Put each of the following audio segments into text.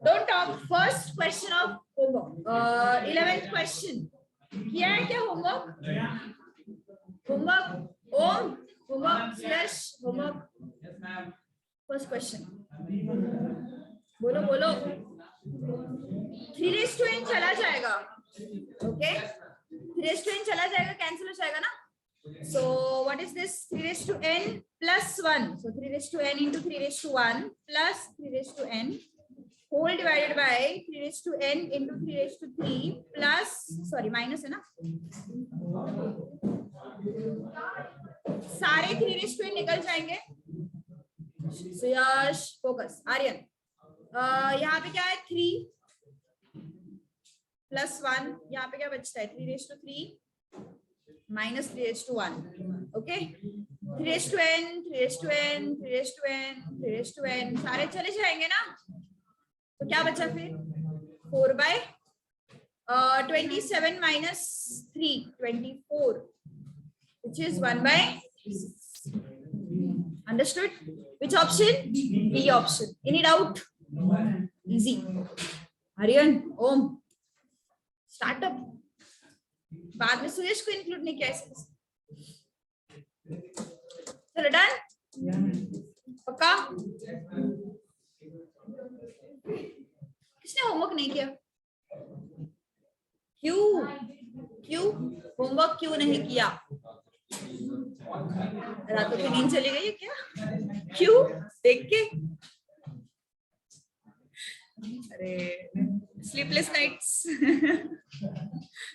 Don't talk. First question of homework. 11th question. किया है क्या homework? Homework. Om. Homework slash homework. Yes, ma'am. First question. बोलो बोलो. 3:n चला जाएगा. Okay. 3:n चला जाएगा, cancel हो जाएगा ना? So what is this? 3:n plus 1. So 3:n into 3:1 plus 3:n whole divided by 3:n into 3:3 plus, sorry, minus है ना? सारे 3:n निकल जाएंगे. सुयश, focus. आर्यन, यहाँ पे क्या है? 3 plus 1. यहाँ पे क्या बचता है? 3:3 minus 3:1. Okay. 3:n, 3:n, 3:n, 3:n सारे चले जाएंगे ना? तो क्या बचा फिर? 4 by 27 minus 3, 24, which is 1 by 6. Understood? Which option? B option. Any doubt? Easy. Aryan, Om, start up. बाद में सुयश को इंक्लूड नहीं किया इसमें. चलो डन. पक्का? किसने होमवर्क नहीं किया? क्यों होमवर्क क्यों नहीं किया? रातों की नींद चली गई है क्या? क्यों? देख के? अरे स्लीपलेस नाइट्स.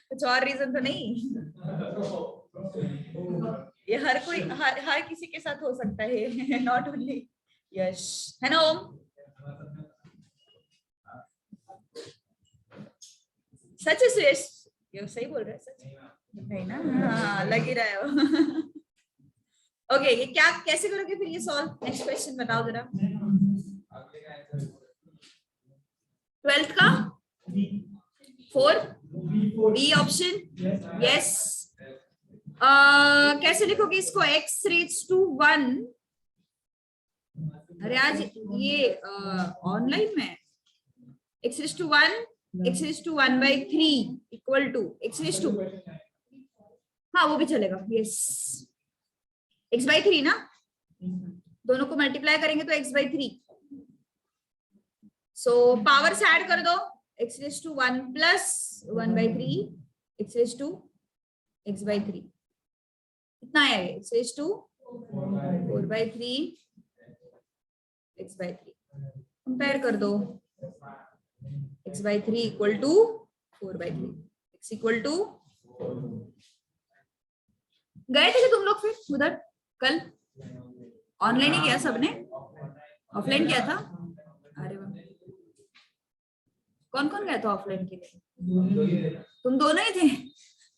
कुछ और रीजन तो नहीं? ये हर कोई हर किसी के साथ हो सकता है, नॉट ओनली यश, है ना ओम? सच है सुयश, ये सही बोल रहा है. सच नहीं ना? हाँ, लग ही रहा है. ओके, ये क्या कैसे करोगे फिर ये सॉल्व? नेक्स्ट क्वेश्चन बताओ जरा. 12th का 4 बी ऑप्शन. यस. कैसे लिखोगे इसको? x⁻1. अरे आज ये ऑनलाइन में x⁻1 x⁻1/3 equal to x⁻2. हाँ वो भी चलेगा. यस, x/3 ना? दोनों को मल्टीप्लाई करेंगे तो x/3. सो पावर्स ऐड कर दो. x⁻1 प्लस 1/3 x⁻2 x/3 कितना है? x⁻2 4/3 x/3. कंपेयर कर दो. x/3 equal to 4/3, x equal to. गए थे तुम लोग फिर उधर कल? ऑनलाइन ही किया सबने? ऑफलाइन किया था? अरे वाह, कौन कौन गया था ऑफलाइन के लिए? तुम दोनों ही थे.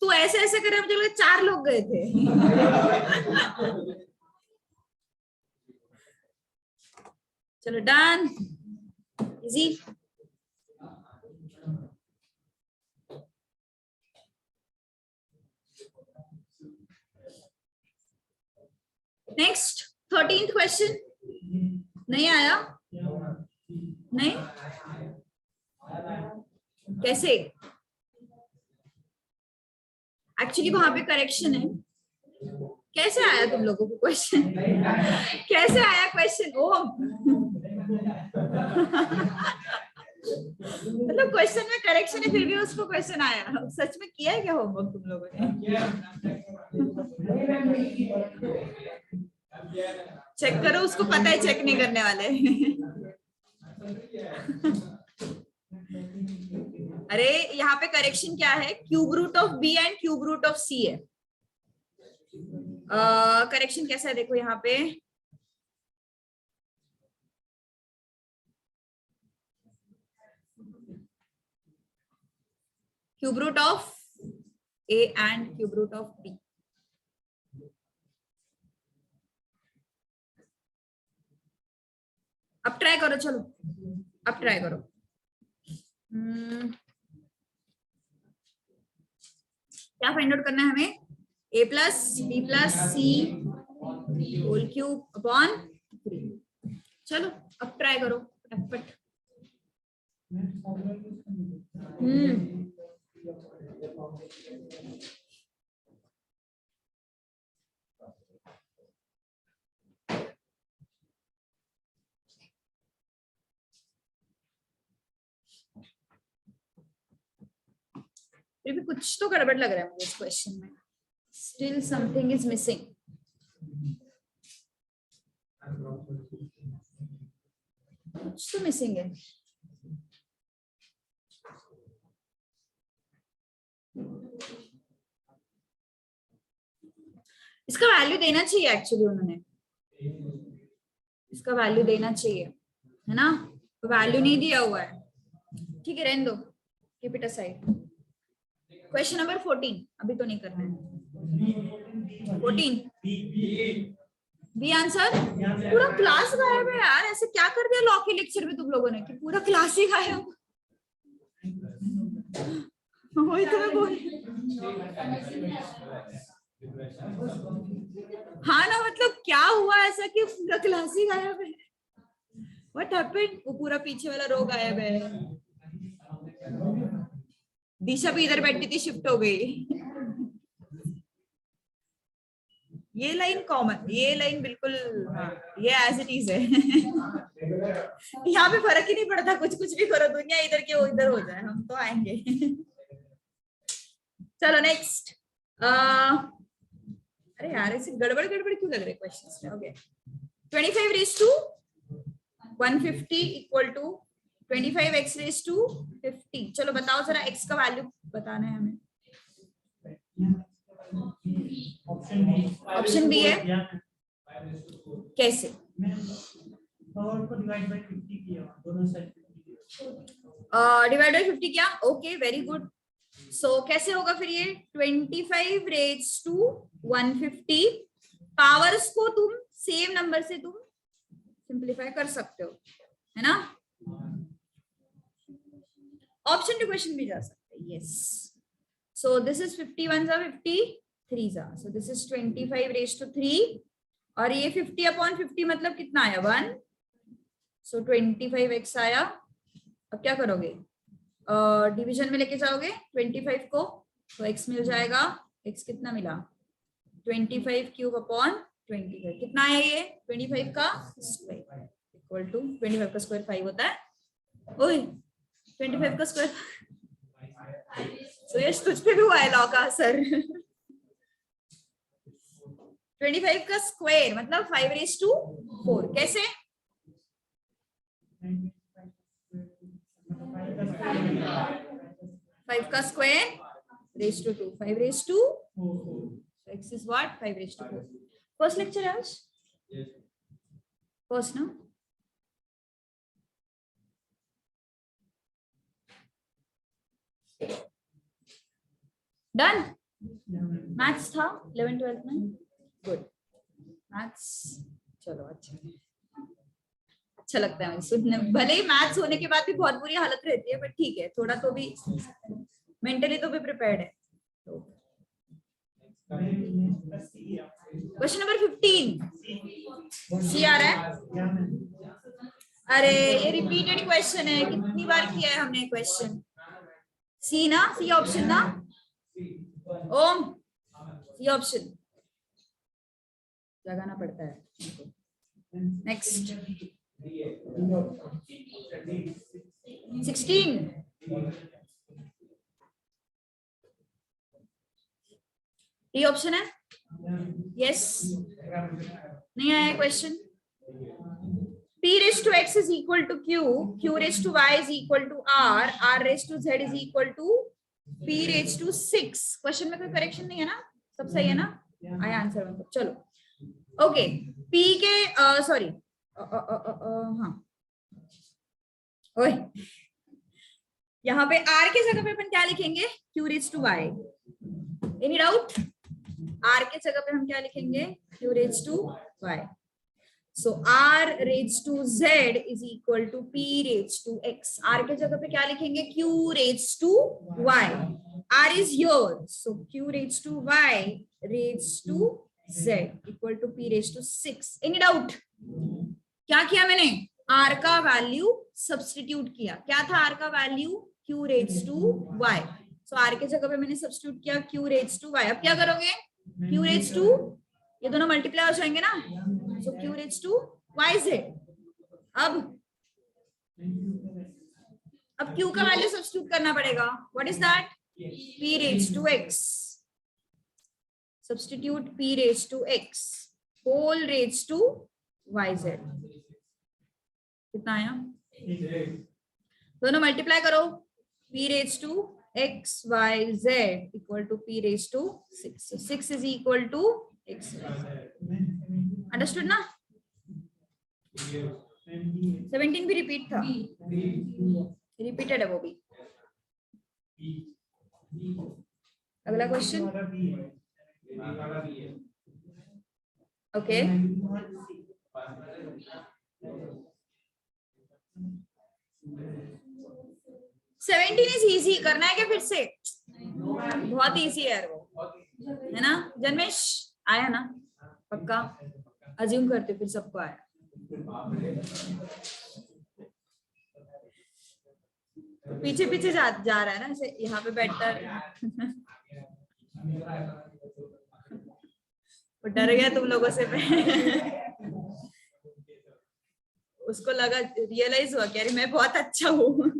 तू ऐसे ऐसे करे मुझे लगा 4 लोग गए थे. चलो done. Easy. Next 13th question. नहीं आया? नहीं? कैसे? एक्चुअली वहां पे करेक्शन है. कैसे आया तुम लोगों को क्वेश्चन? कैसे आया क्वेश्चन? ओम, मतलब क्वेश्चन में करेक्शन है फिर भी उसको क्वेश्चन आया. सच में किया है क्या होमवर्क तुम लोगों ने? चेक करो, उसको पता है चेक नहीं करने वाले. अरे यहाँ पे करेक्शन क्या है? Cube root of B and cube root of C है. करेक्शन कैसा है देखो यहाँ पे. Cube root of A and cube root of B. अब ट्राई करो. चलो अब ट्राई करो. क्या फाइंड आउट करना है हमें? a plus b plus c whole cube upon 3. चलो अब ट्राई करो फटाफट. फिर भी कुछ तो गड़बड़ लग रहा है मुझे इस क्वेश्चन में. Still something is missing. कुछ तो मिसिंग है. इसका वैल्यू देना चाहिए एक्चुअली उन्होंने. इसका वैल्यू देना चाहिए है ना. वैल्यू नहीं दिया हुआ है. ठीक है रहने दो. Keep it aside. Question number 14 अभी तो नहीं करना है. 14 बी आंसर. पूरा क्लास गायब है यार. ऐसे क्या कर दिया लॉ के लेक्चर में तुम लोगों ने कि पूरा क्लास ही गायब. वही तो मैं बोल. हाँ ना मतलब क्या हुआ ऐसा कि पूरा क्लास ही गायब है. What happened. वो पूरा पीछे वाला रो गायब है. दिशा भी इधर बैठी थी शिफ्ट हो गई. ये लाइन कॉमन. ये लाइन बिल्कुल ये एज इट इज है. यहाँ पे फर्क ही नहीं पड़ता. कुछ कुछ भी करो दुनिया इधर के वो इधर हो जाए हम तो आएंगे. चलो नेक्स्ट. अरे यार ऐसे गड़बड़ गड़बड़ क्यों लग रहे क्वेश्चंस में. Okay 25 raise to 150 equal to 25x raise to 50. चलो बताओ जरा x का वैल्यू बताना है हमें. ऑप्शन बी है. कैसे. डिवाइड बाय 50 किया. Okay very good. सो कैसे होगा फिर ये 25 रेज टू 150. पावर्स को तुम सेम नंबर से तुम सिंप्लीफाई कर सकते हो है ना. ऑप्शन टू क्वेश्चन भी जा सकते हैं. यस. सो दिस इज 51 जा 53 जा. So this is 25 raise to 3 और ये 50 अपॉन 50 मतलब कितना आया 1. सो 25x आया. अब क्या करोगे. डिवीजन में लेके जाओगे 25 को तो x मिल जाएगा. x कितना मिला 25 क्यूब अपॉन 25. कितना है ये 25 का स्क्वायर इक्वल टू 25 का स्क्वायर 5 होता है. ओए 25 का स्क्वायर. तो ये तुझ पे भी हुआ है लॉ का असर. 25 का स्क्वायर मतलब 5 रेज टू 4. कैसे 5 का square raise to 2. 5 raise to 4. x is what 5 raise to 4. First lecture है आज. फर्स्ट ना. डन. मैथ्स था 11 12 में. गुड. मैथ्स चलो अच्छा लगता है सुनने. भले ही मैथ्स होने के बाद भी बहुत बुरी हालत रहती है बट ठीक है थोड़ा तो भी मेंटली तो भी प्रिपेयर्ड है. क्वेश्चन नंबर 15 सी आ रहा है. अरे ये रिपीटेड क्वेश्चन है. कितनी बार किया है हमने क्वेश्चन. सी ना. सी ऑप्शन ना. ओम सी ऑप्शन लगाना पड़ता है. नेक्स्ट 16 ये ऑप्शन है. यस नहीं आया question. p raised to x is equal to q, q raised to y is equal to r, r raised to z is equal to p raised to 6. Question में कोई correction नहीं है ना. सब सही है ना. आया आंसर. चलो ओके. p के सॉरी हाँ ओए यहाँ पे r के जगह पे अपन क्या लिखेंगे q raised to y. Any doubt. r के जगह पे हम क्या लिखेंगे q raised to y. So r raised to z is equal to p raised to x. r के जगह पे क्या लिखेंगे q raised to y. r is here, so q raised to y raised to z equal to p raised to 6. Any doubt? क्या किया मैंने r का value substitute किया, क्या था r का value, q raise to y, so r के जगह पे मैंने सब्स्टिट्यूट किया q रेज टू y। अब क्या करोगे, q रेज टू, ये दोनों मल्टीप्लाई हो जाएंगे ना, so q raise to yz। अब q का वैल्यू सब्स्टिट्यूट करना पड़ेगा, what is that, p raise to x, substitute p raise to x whole raise to yz। कितना आया, दोनों मल्टीप्लाई करो, p raise to x y z equal to p raise to 6, so 6 is equal to x। Understood ना। 17 भी repeat था, repeated है वो भी। अगला क्वेश्चन, ओके, 17 इज इजी, करना है क्या फिर से, बहुत इजी है यार वो, है ना। जन्मेश आया ना, पक्का अज्यूम करते फिर सबको आया। पीछे पीछे जा रहा है ना, ऐसे यहाँ पे बैठकर वो डर गया तुम लोगों से उसको लगा, रियलाइज हुआ कि अरे मैं बहुत अच्छा हूँ।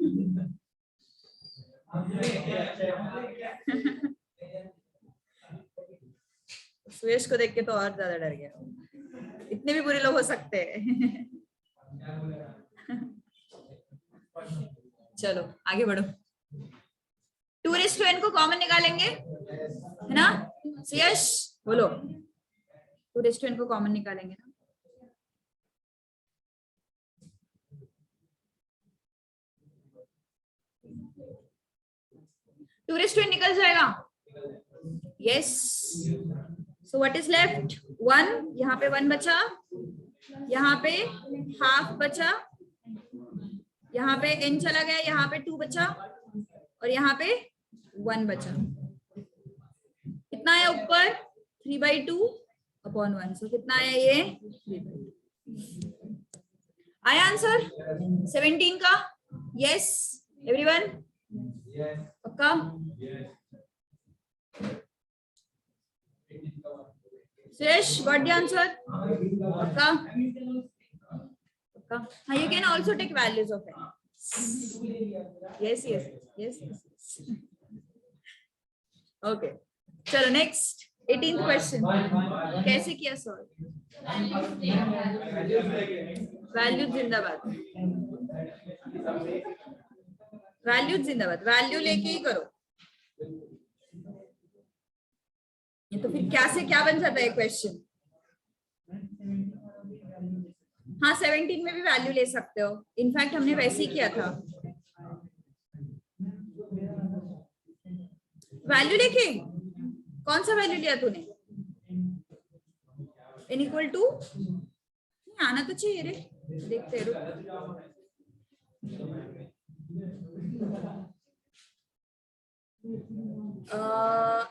सुयश को देख के तो और ज्यादा डर गया, इतने भी बुरे लोग हो सकते हैं। चलो आगे बढ़ो, 2n को कॉमन निकालेंगे, है ना। सुयश बोलो, 2n को कॉमन निकालेंगे ना। टू रेज टू एन निकल जाएगा, yes. So what is left, 1, यहाँ पे 1 बचा, यहाँ पे हाफ बचा, यहाँ पे n चला गया, यहाँ पे 2 बचा, और यहाँ पे 1 बचा। कितना आया ऊपर, 3/2/1, सो कितना आया ये, 3/2। आया आंसर 17 का, यस एवरीवन, पक्का। सुरेश व्हाट द आंसर, पक्का पक्का। हाँ, you can also take values of n, yes yes yes yes, okay. चलो नेक्स्ट 18th क्वेश्चन, कैसे किया सॉल्व, वैल्यू जिंदाबाद, वैल्यू जिंदाबाद, वैल्यू लेके ही करो, ये तो फिर क्या से क्या बन जाता है क्वेश्चन। हाँ 17 में भी वैल्यू ले सकते हो, इनफैक्ट हमने वैसे ही किया था, वैल्यू लेके। कौन सा वैल्यू लिया तूने, n इक्वल टू, आना तो चाहिए रे, देखते रुक,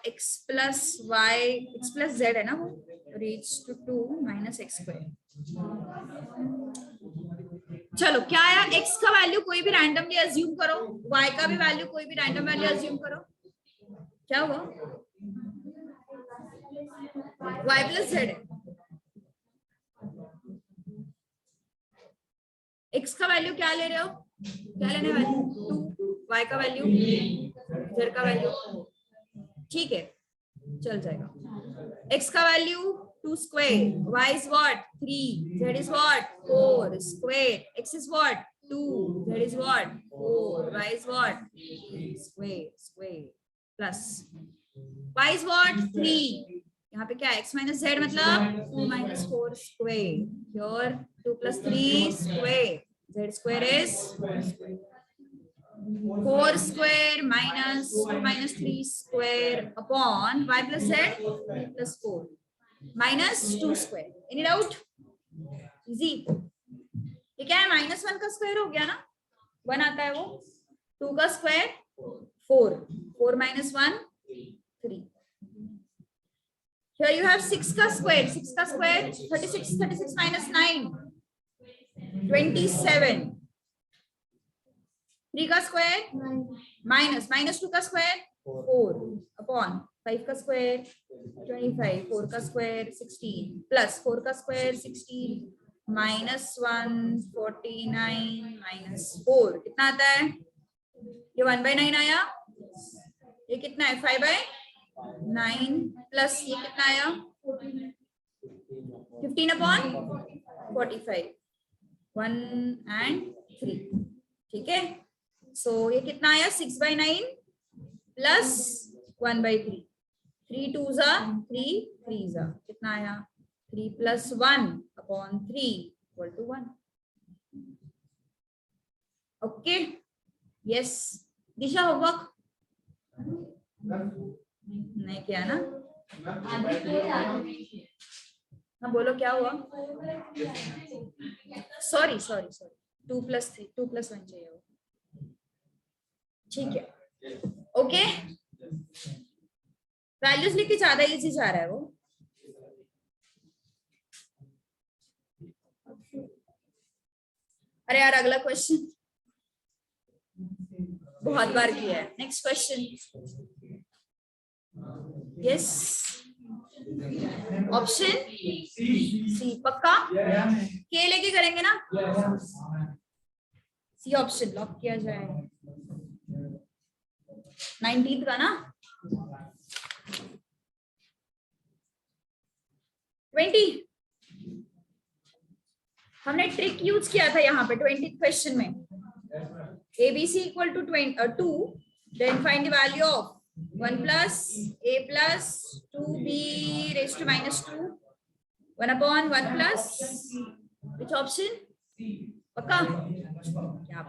x plus y, x plus z है ना वो, raise to 2 minus x square. चलो क्या आया, x का वैल्यू कोई भी रैंडमली अज्यूम करो, y का भी वैल्यू कोई भी रैंडम वैल्यू अज्यूम करो, क्या हुआ, y प्लस z है, x का वैल्यू क्या ले रहे हो, क्या लेने वाले, 2, y का वैल्यू, z का वैल्यू, ठीक है चल जाएगा। x का value 2 square, y is what 3, z is what 4 square, x is what 2, z is what 4, y is what 3 square plus y is what 3, यहाँ पे क्या x minus z मतलब 2 minus 4 square, here 2 plus 3 square, z square is 4 square minus 2 minus 3 square upon y plus z plus 4 minus 2 square। Any doubt? Easy। ये क्या है, -1 का square हो गया ना, 1 आता है वो, 2 का square 4, 4 minus 1 3। Here you have 6 का स्क्वायर, 6 का स्क्वायर 36, 36 minus 9 27, 3 का स्क्वायर माइनस 2 का स्क्वायर 4 अपॉन 5 का स्क्वायर 25, 4 का स्क्वायर 16 प्लस 4 का स्क्वायर 16 -1 49 -4 कितना आता है? ये 1/9 आया। ये कितना है? 5/9 प्लस ये कितना आया? 15/45 1 and 3। ठीक है, सो ये कितना आया? 6/9 plus 1/3 3 2s are 3 3s are कितना आया? 3 + 1/3 = 1। ओके, यस दिशा होमवर्क नहीं किया ना? हाँ बोलो क्या हुआ? सॉरी 2 + 3 2 + 1 चाहिए वो। ठीक है, ओके। वैल्यूज लिख के ज्यादा इजी जा रहा है वो। अरे यार अगला क्वेश्चन बहुत बार किया है। Next question, yes option c पक्का? के लेके करेंगे ना? सी ऑप्शन लॉक किया जाए। 19th का ना? 20 हमने ट्रिक यूज किया था यहाँ पे 20th क्वेश्चन में। ABC = 2 then find the value of 1 + a + 2b raised to -2 1/1 plus which option? पक्का? क्या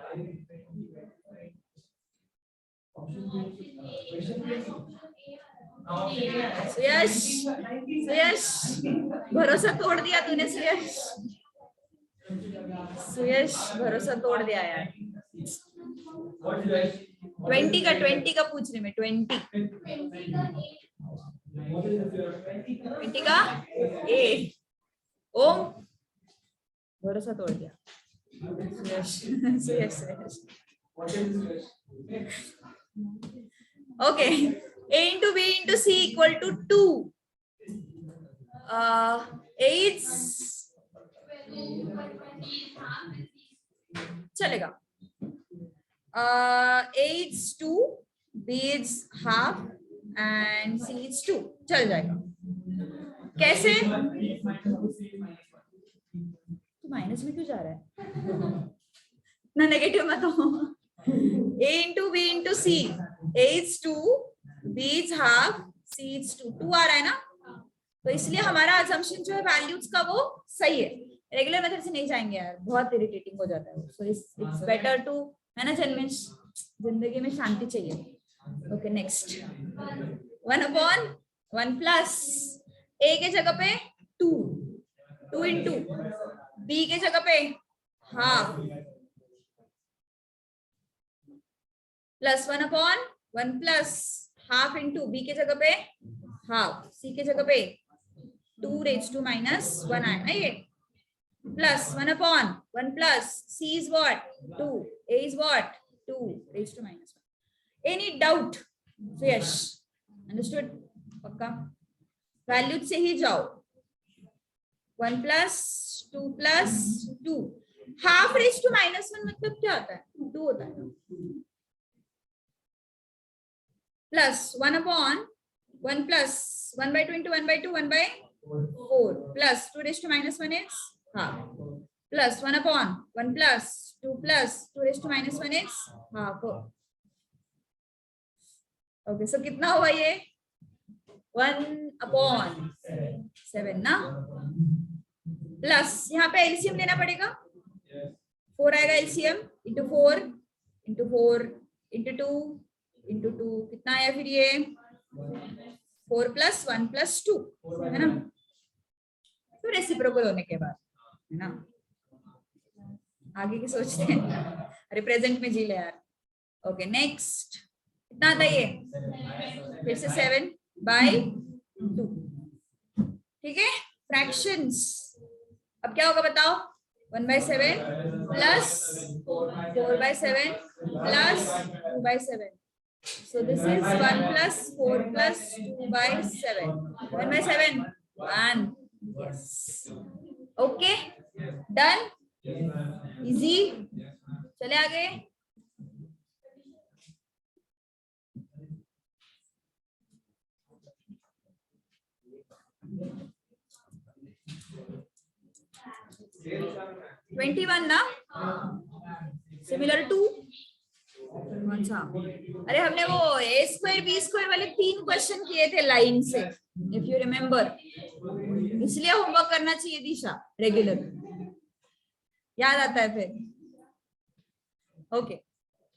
सुयश भरोसा तोड़ दिया तूने। सुयश भरोसा तोड़ दिया यार। 20 का पूछ रही मैं। 20 का ए ओम भरोसा तोड़ दिया। सुयश okay, a into b into c = 2 8 चलेगा। a is 2 b is half and c is 2 चल जाएगा। कैसे? तो माइनस में क्यों जा रहा है? इतना नेगेटिव मत हो। a into b into c, a is 2 b is half c is 2 2 आ रहा है ना? तो इसलिए हमारा असम्पशन जो है वैल्यूज का वो सही है। रेगुलर मेथड से नहीं जाएंगे यार, बहुत इरिटेटिंग हो जाता है। सो इट्स बेटर टू, है ना जन्मेश, जिंदगी में शांति चाहिए। ओके नेक्स्ट 1/1 प्लस a के जगह पे 2 2 into b के जगह पे half plus 1/1 plus half into b के जगह पे हाफ c के जगह पे 2 raised to -1 आया ना ये plus 1/1 plus c is what 2 a is what 2 raised to -1। any doubt? yes understood पक्का? वैल्यू से ही जाओ। 1 + 2 + 2 हाफ raised to -1 मतलब क्या होता है? 2 होता है plus 1/1 plus 1/2 into 1/2 1/4 plus 2 raised to -1 is half plus 1/1 plus 2 plus 2 raised to -1 is half। Okay so कितना हुआ ये? 1/7 ना? प्लस यहाँ पे एलसीएम लेना पड़ेगा। 4 आएगा LCM into 4 into 4 into 2 into 2 कितना आया फिर ये? 4 + 1 + 2 है ना? तो रेसिप्रोकल होने के बाद है ना, आगे की सोचते हैं। अरे प्रेजेंट में जी ले यार। ओके नेक्स्ट कितना आता है ये? फिर से 7/2 ठीक है। फ्रैक्शंस अब क्या होगा बताओ? 1/7 plus 4/7 plus 2 by 7. So this is 1 plus 4 plus 2 by 7. 1 by 7. 1. Yes. Okay. Done. Easy. चले आगे. $21 ना, सिमिलर टू कौन सा? अरे हमने वो a स्क्वायर b स्क्वायर वाले 3 क्वेश्चन किए थे लाइन से, इफ यू रिमेम्बर. इसलिए होमवर्क करना चाहिए दिशा रेगुलर, याद आता है फिर. ओके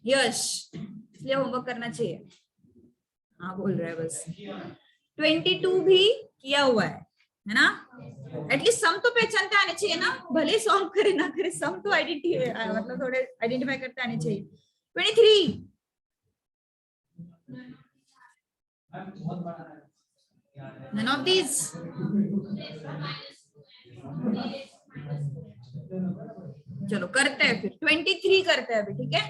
यश, इसलिए होमवर्क करना चाहिए. हाँ बोल रहा है बस. 22 भी किया हुआ है ना. एटलीस्ट सम तो पहचानते आने चाहिए ना, भले सॉल्व करे ना करे, सम तो आइडेंटिफाई मतलब थोड़े आइडेंटिफाई करते आने चाहिए. 23 none of these. चलो करते हैं फिर 23 करते हैं अभी. ठीक है,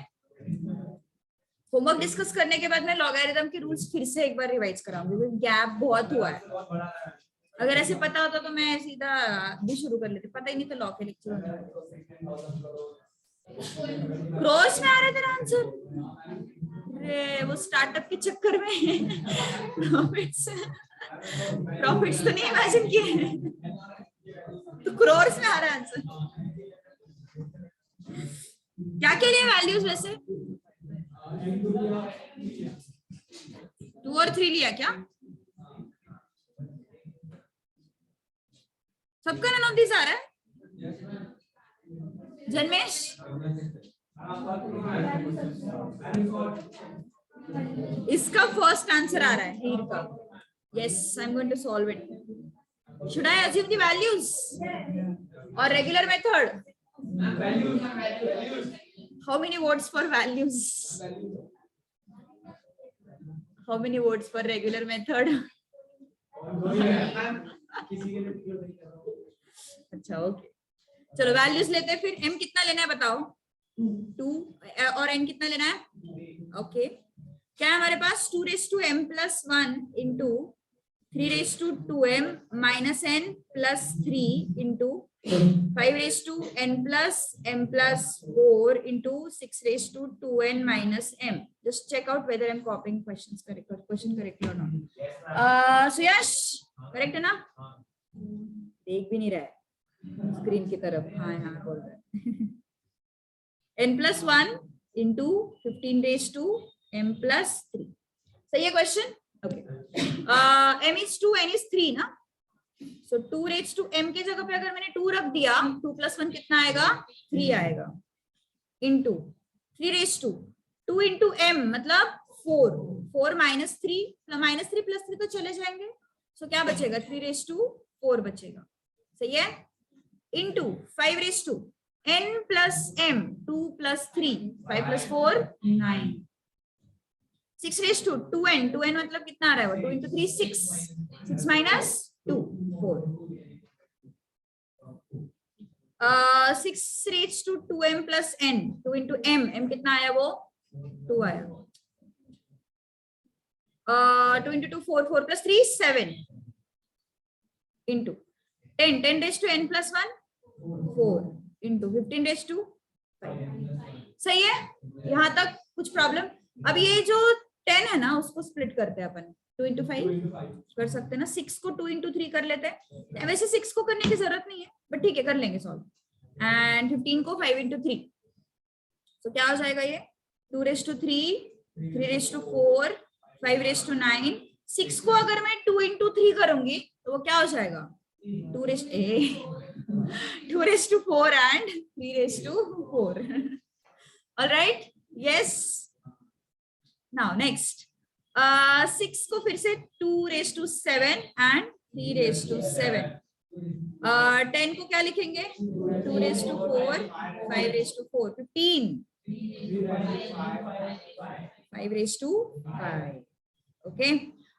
होमवर्क डिस्कस करने के बाद मैं लॉगरिथम के रूल्स फिर से एक बार रिवाइज कराऊंगी, क्योंकि गैप बहुत हुआ है. अगर ऐसे पता होता तो मैं सीधा भी शुरू कर लेती, पता ही नहीं तो लॉ के लेक्चर होने वाले. क्रॉस में आ रहा था आंसर. अरे वो स्टार्टअप के चक्कर में प्रॉफिट्स तो नहीं इमेजिन किए, तो क्रोर्स में आ रहा है आंसर. क्या के लिए वैल्यूज वैसे 2 और 3 लिया क्या? सबका नन ऑफ दिस आ रहा है. जन्मेश इसका फर्स्ट आंसर आ रहा है हीर का. Yes, I am going to solve it. Should I assume the values और regular method? How many words for values? How many words for regular method? अच्छा ओके, चलो वैल्यूज लेते हैं फिर. m कितना लेना है बताओ? 2 और n कितना लेना है? ओके, क्या है हमारे पास? 2 raised to m plus 1 into 3 raised to 2m minus n plus 3 into 5 raised to n plus m plus 4 into 6 raised to 2n minus m. Just check out whether I'm copying question correctly or not. Suyash correct है ना? देख भी नहीं रहा है screen की तरफ. हाँ हाँ बोल रहा है. n plus 1 into 15 raised to m plus 3. सही है question? Okay. m is 2, n is 3 ना. So 2 raised to m के जगह पे अगर मैंने 2 रख दिया, 2 plus 1 कितना आएगा? 3 आएगा. into 3 raised to 2 into m मतलब 4. 4 minus 3 plus 3 तो चले जाएंगे. So क्या बचेगा? 3 raised to 4 बचेगा. सही है? into 5 raised to n plus m, 2 plus 3, 5 plus 4 9. 6 raised to 2n मतलब कितना आ रहा है वो? 2 into 3 6. 6 minus 2 4. 6 raised to 2m plus n, 2 into m कितना आया वो? 2 आया. 2 into 2 4, 4 plus 3 7 into 10 raised to n plus 1 4 into 15 raised to 5. सही है? यहाँ तक कुछ प्रॉब्लम? अब ये जो 10 है ना उसको स्प्लिट करते हैं अपन. 2 into 5 कर सकते हैं ना. 6 को 2 into 3 कर लेते हैं. वैसे 6 को करने की जरूरत नहीं है, बट ठीक है कर लेंगे सॉल्व. एंड 15 को 5 into 3. तो क्या हो जाएगा ये? 2 raised to 3, 3 raised to 4, 5 raised to 9. 6 को अगर मैं 2 into 3 करूंगी तो वो क्या हो जाएगा? 2 raised to 4 and 3 raised to 4. All right? Yes. Now next. 6 को फिर से 2 raised to 7 and 3 raised to 7. 10 को क्या लिखेंगे? 2 raised to 4, 5 raised to 4, 15. 5 raised to 5. Okay.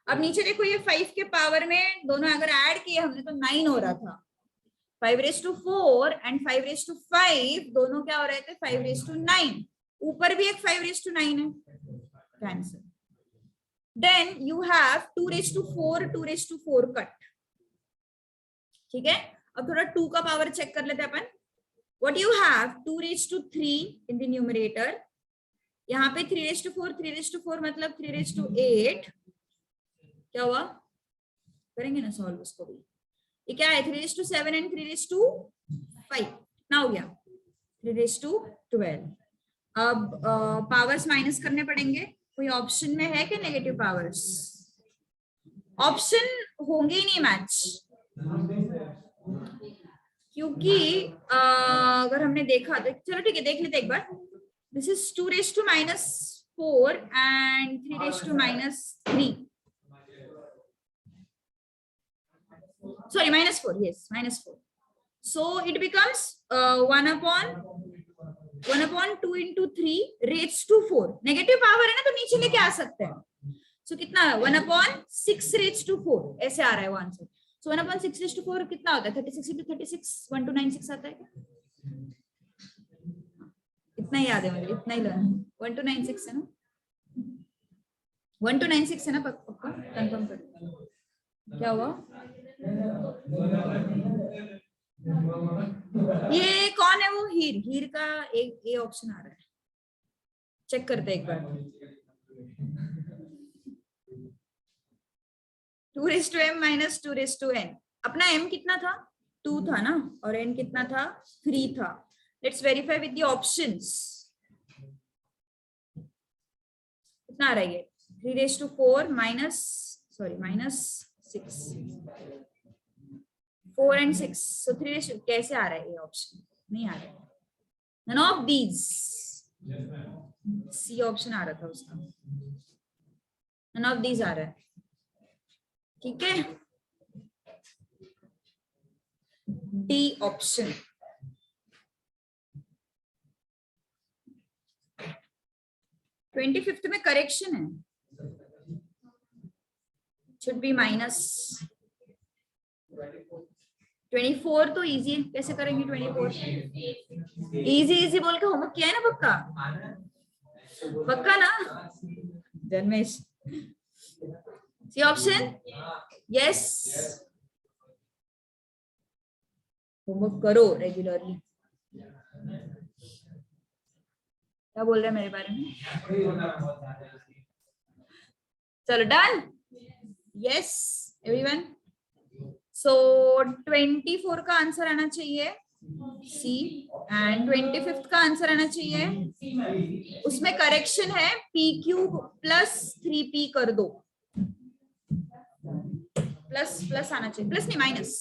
अब नीचे देखो, ये 5 के पावर में दोनों अगर ऐड किए हमने तो 9 हो रहा था. 5 raised to 4 and 5 raised to 5 दोनों क्या हो रहे थे? 5 raised to 9. ऊपर भी एक 5:9 है, cancel. Then you have 2:4, 2:4 cut, ठीक है। अब थोड़ा 2 का पावर चेक कर लेते हैं अपन। What you have 2:3 in the numerator, यहाँ पे 3:4 मतलब 3:8, क्या हुआ, करेंगे ना सॉल्व उसको भी। ये क्या है, 3:7 एंड 3:5, ना हो गया 3:12। अब पावर्स माइनस करने पड़ेंगे। कोई ऑप्शन में है कि नेगेटिव पावर्स? ऑप्शन होंगे ही नहीं मैच, क्योंकि अगर हमने देखा तो चलो ठीक है देख लेते एक बार। This is 2:-4 and 3:-3, sorry -4, yes -4, so it becomes 1/2 into 3:4। Negative power है ना तो नीचे लेके आ सकते हैं। सो कितना है, 1/6:4 ऐसे आ रहा है वो आंसर। सो 1/6:4 कितना होता है, 36 into 36, 1296 आता है क्या? इतना ही याद है मुझे, इतना ही लर्न, 1296 है ना, 1296 है ना, पक्का कंफर्म कर। क्या हुआ, ये कौन है वो, हीर का एक ए ऑप्शन आ रहा है, चेक करते हैं एक बार। 2:m minus 2:n, अपना m कितना था, 2 था ना, और n कितना था, 3 था। Let's verify with the options. कितना आ रहा है ये, 3:4 -6, 4 and 6, so 3 कैसे आ रहा है ये ऑप्शन, नहीं आ रहा है, none of these, C option आ रहा था उसका, none of these आ रहा है, ठीक है। डी ऑप्शन, -25 में करेक्शन है, शुड बी -24 तो इजी है, कैसे करेंगे 24? इजी बोल के होमवर्क किया है ना पक्का, पक्का ना जन्मेश? सी ऑप्शन, यस, होमवर्क करो रेगुलरली। क्या बोल रहे हैं मेरे बारे में? चलो डन, यस एवरीवन। सो 24 का आंसर आना चाहिए सी, एंड 25 का आंसर आना चाहिए, उसमें करेक्शन है PQ + 3P कर दो, प्लस आना चाहिए, प्लस नहीं माइनस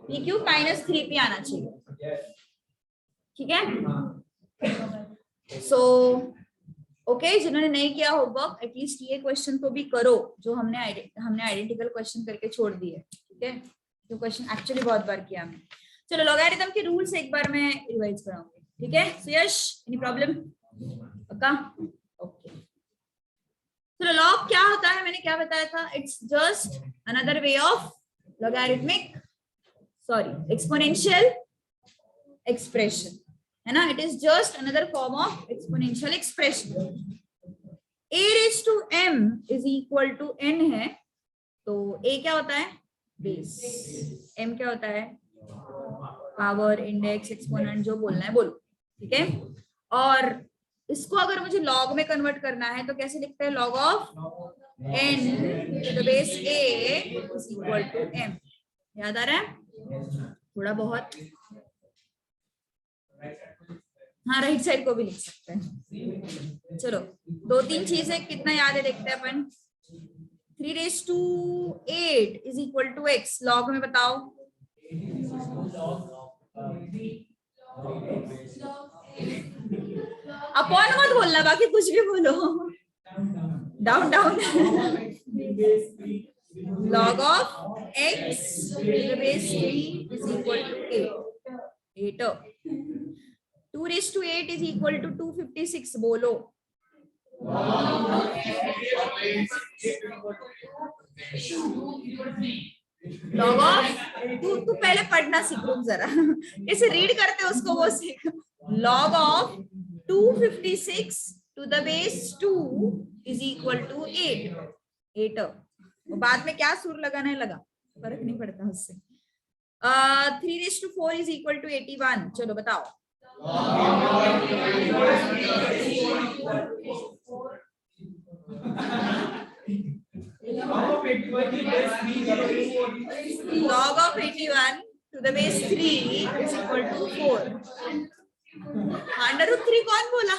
PQ - 3P आना चाहिए, ठीक है। सो ओके, जिन्होंने नहीं किया होमवर्क एटलीस्ट ये क्वेश्चन तो भी करो जो हमने आइडेंटिकल क्वेश्चन करके छोड़ दिए, ठीक है, जो क्वेश्चन एक्चुअली बहुत बार किया हमने। चलो लॉगरिथम के रूल्स एक बार मैं रिवाइज कराऊंगी, ठीक है। सो यश, एनी प्रॉब्लम? पक्का, ओके। चलो लॉग क्या होता है, मैंने क्या बताया था, it's just another way of logarithmic, sorry exponential expression, है ना, it is just another form of exponential expression. a⁻m = n है, तो a क्या होता है, बेस, m क्या होता है, पावर, इंडेक्स, एक्सपोनेंट, जो बोलना है बोलो, ठीक है। और इसको अगर मुझे लॉग में कन्वर्ट करना है तो कैसे लिखते हैं, log of n to the base a = m, याद आ रहा है थोड़ा बहुत? हाँ, राइट साइड को भी लिख सकते हैं। चलो 2-3 चीजें कितना याद है देखते हैं अपन। 3⁸ = x, लॉग में बताओ। अपॉन मत बोलना, बाकी कुछ भी बोलो, down log of x to the base 3 = 8. 2⁸ = 256, बोलो। log of, तू पहले पढ़ना सीख, रुक जरा, कैसे रीड करते उसको वो सीख। log of 256 to the base 2 is equal to 8. 8 बाद में क्या सूर लगाना है लगा, फर्क नहीं पड़ता उससे। 3/4 is equal to 81. चलो बताओ। log of 81 to the base 3 is equal to 4. √3 कौन बोला?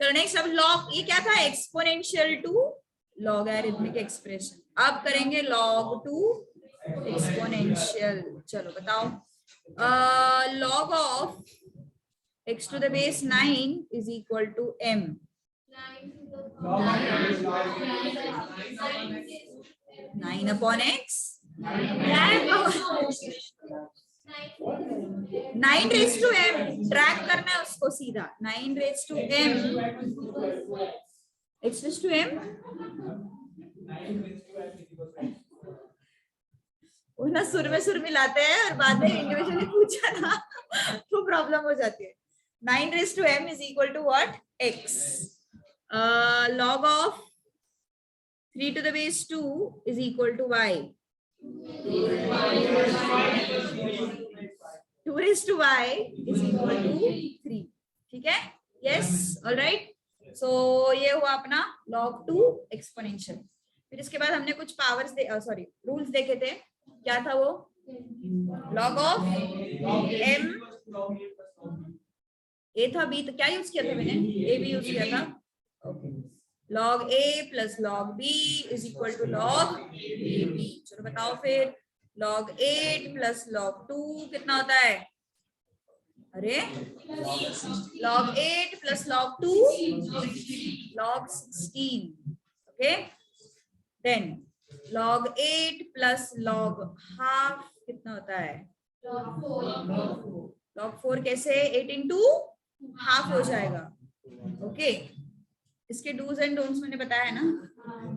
तो नेक्स्ट अब log, ये क्या था? Exponential to logarithmic expression. अब करेंगे log टू एक्सपोनेंशियल। चलो बताओ। log of x to the base 9 is equal to m. 9 upon x 9 raised to m, track करना है उसको सीधा। 9 raised to m x raised to m, वो ना सुर में मिलाते हैं और बाद में इंडिविजुअली पूछा ना तो प्रॉब्लम हो जाती है। 9 raised to m is equal to what? X. Log of 3 to the base 2 is equal to y. 2 raised to y is equal to 3. ठीक है? Yes, all right. So ये हुआ अपना log 2 एक्सपोनेंशियल। फिर इसके बाद हमने कुछ पावर्स रूल्स देखे थे। क्या था वो? log of m, a था b, तो क्या यूज किया था मैंने? a b यूज किया था। log a plus log b is equal to log ab। चलो बताओ फिर। log 8 प्लस log 2 कितना होता है? अरे log 8 plus log 2 log 16। Okay, then log 8 plus log half कितना होता है? log 4 कैसे? 8 इंटू हाफ हो जाएगा। ओके, इसके डूज एंड डोंट्स मैंने बताया है ना,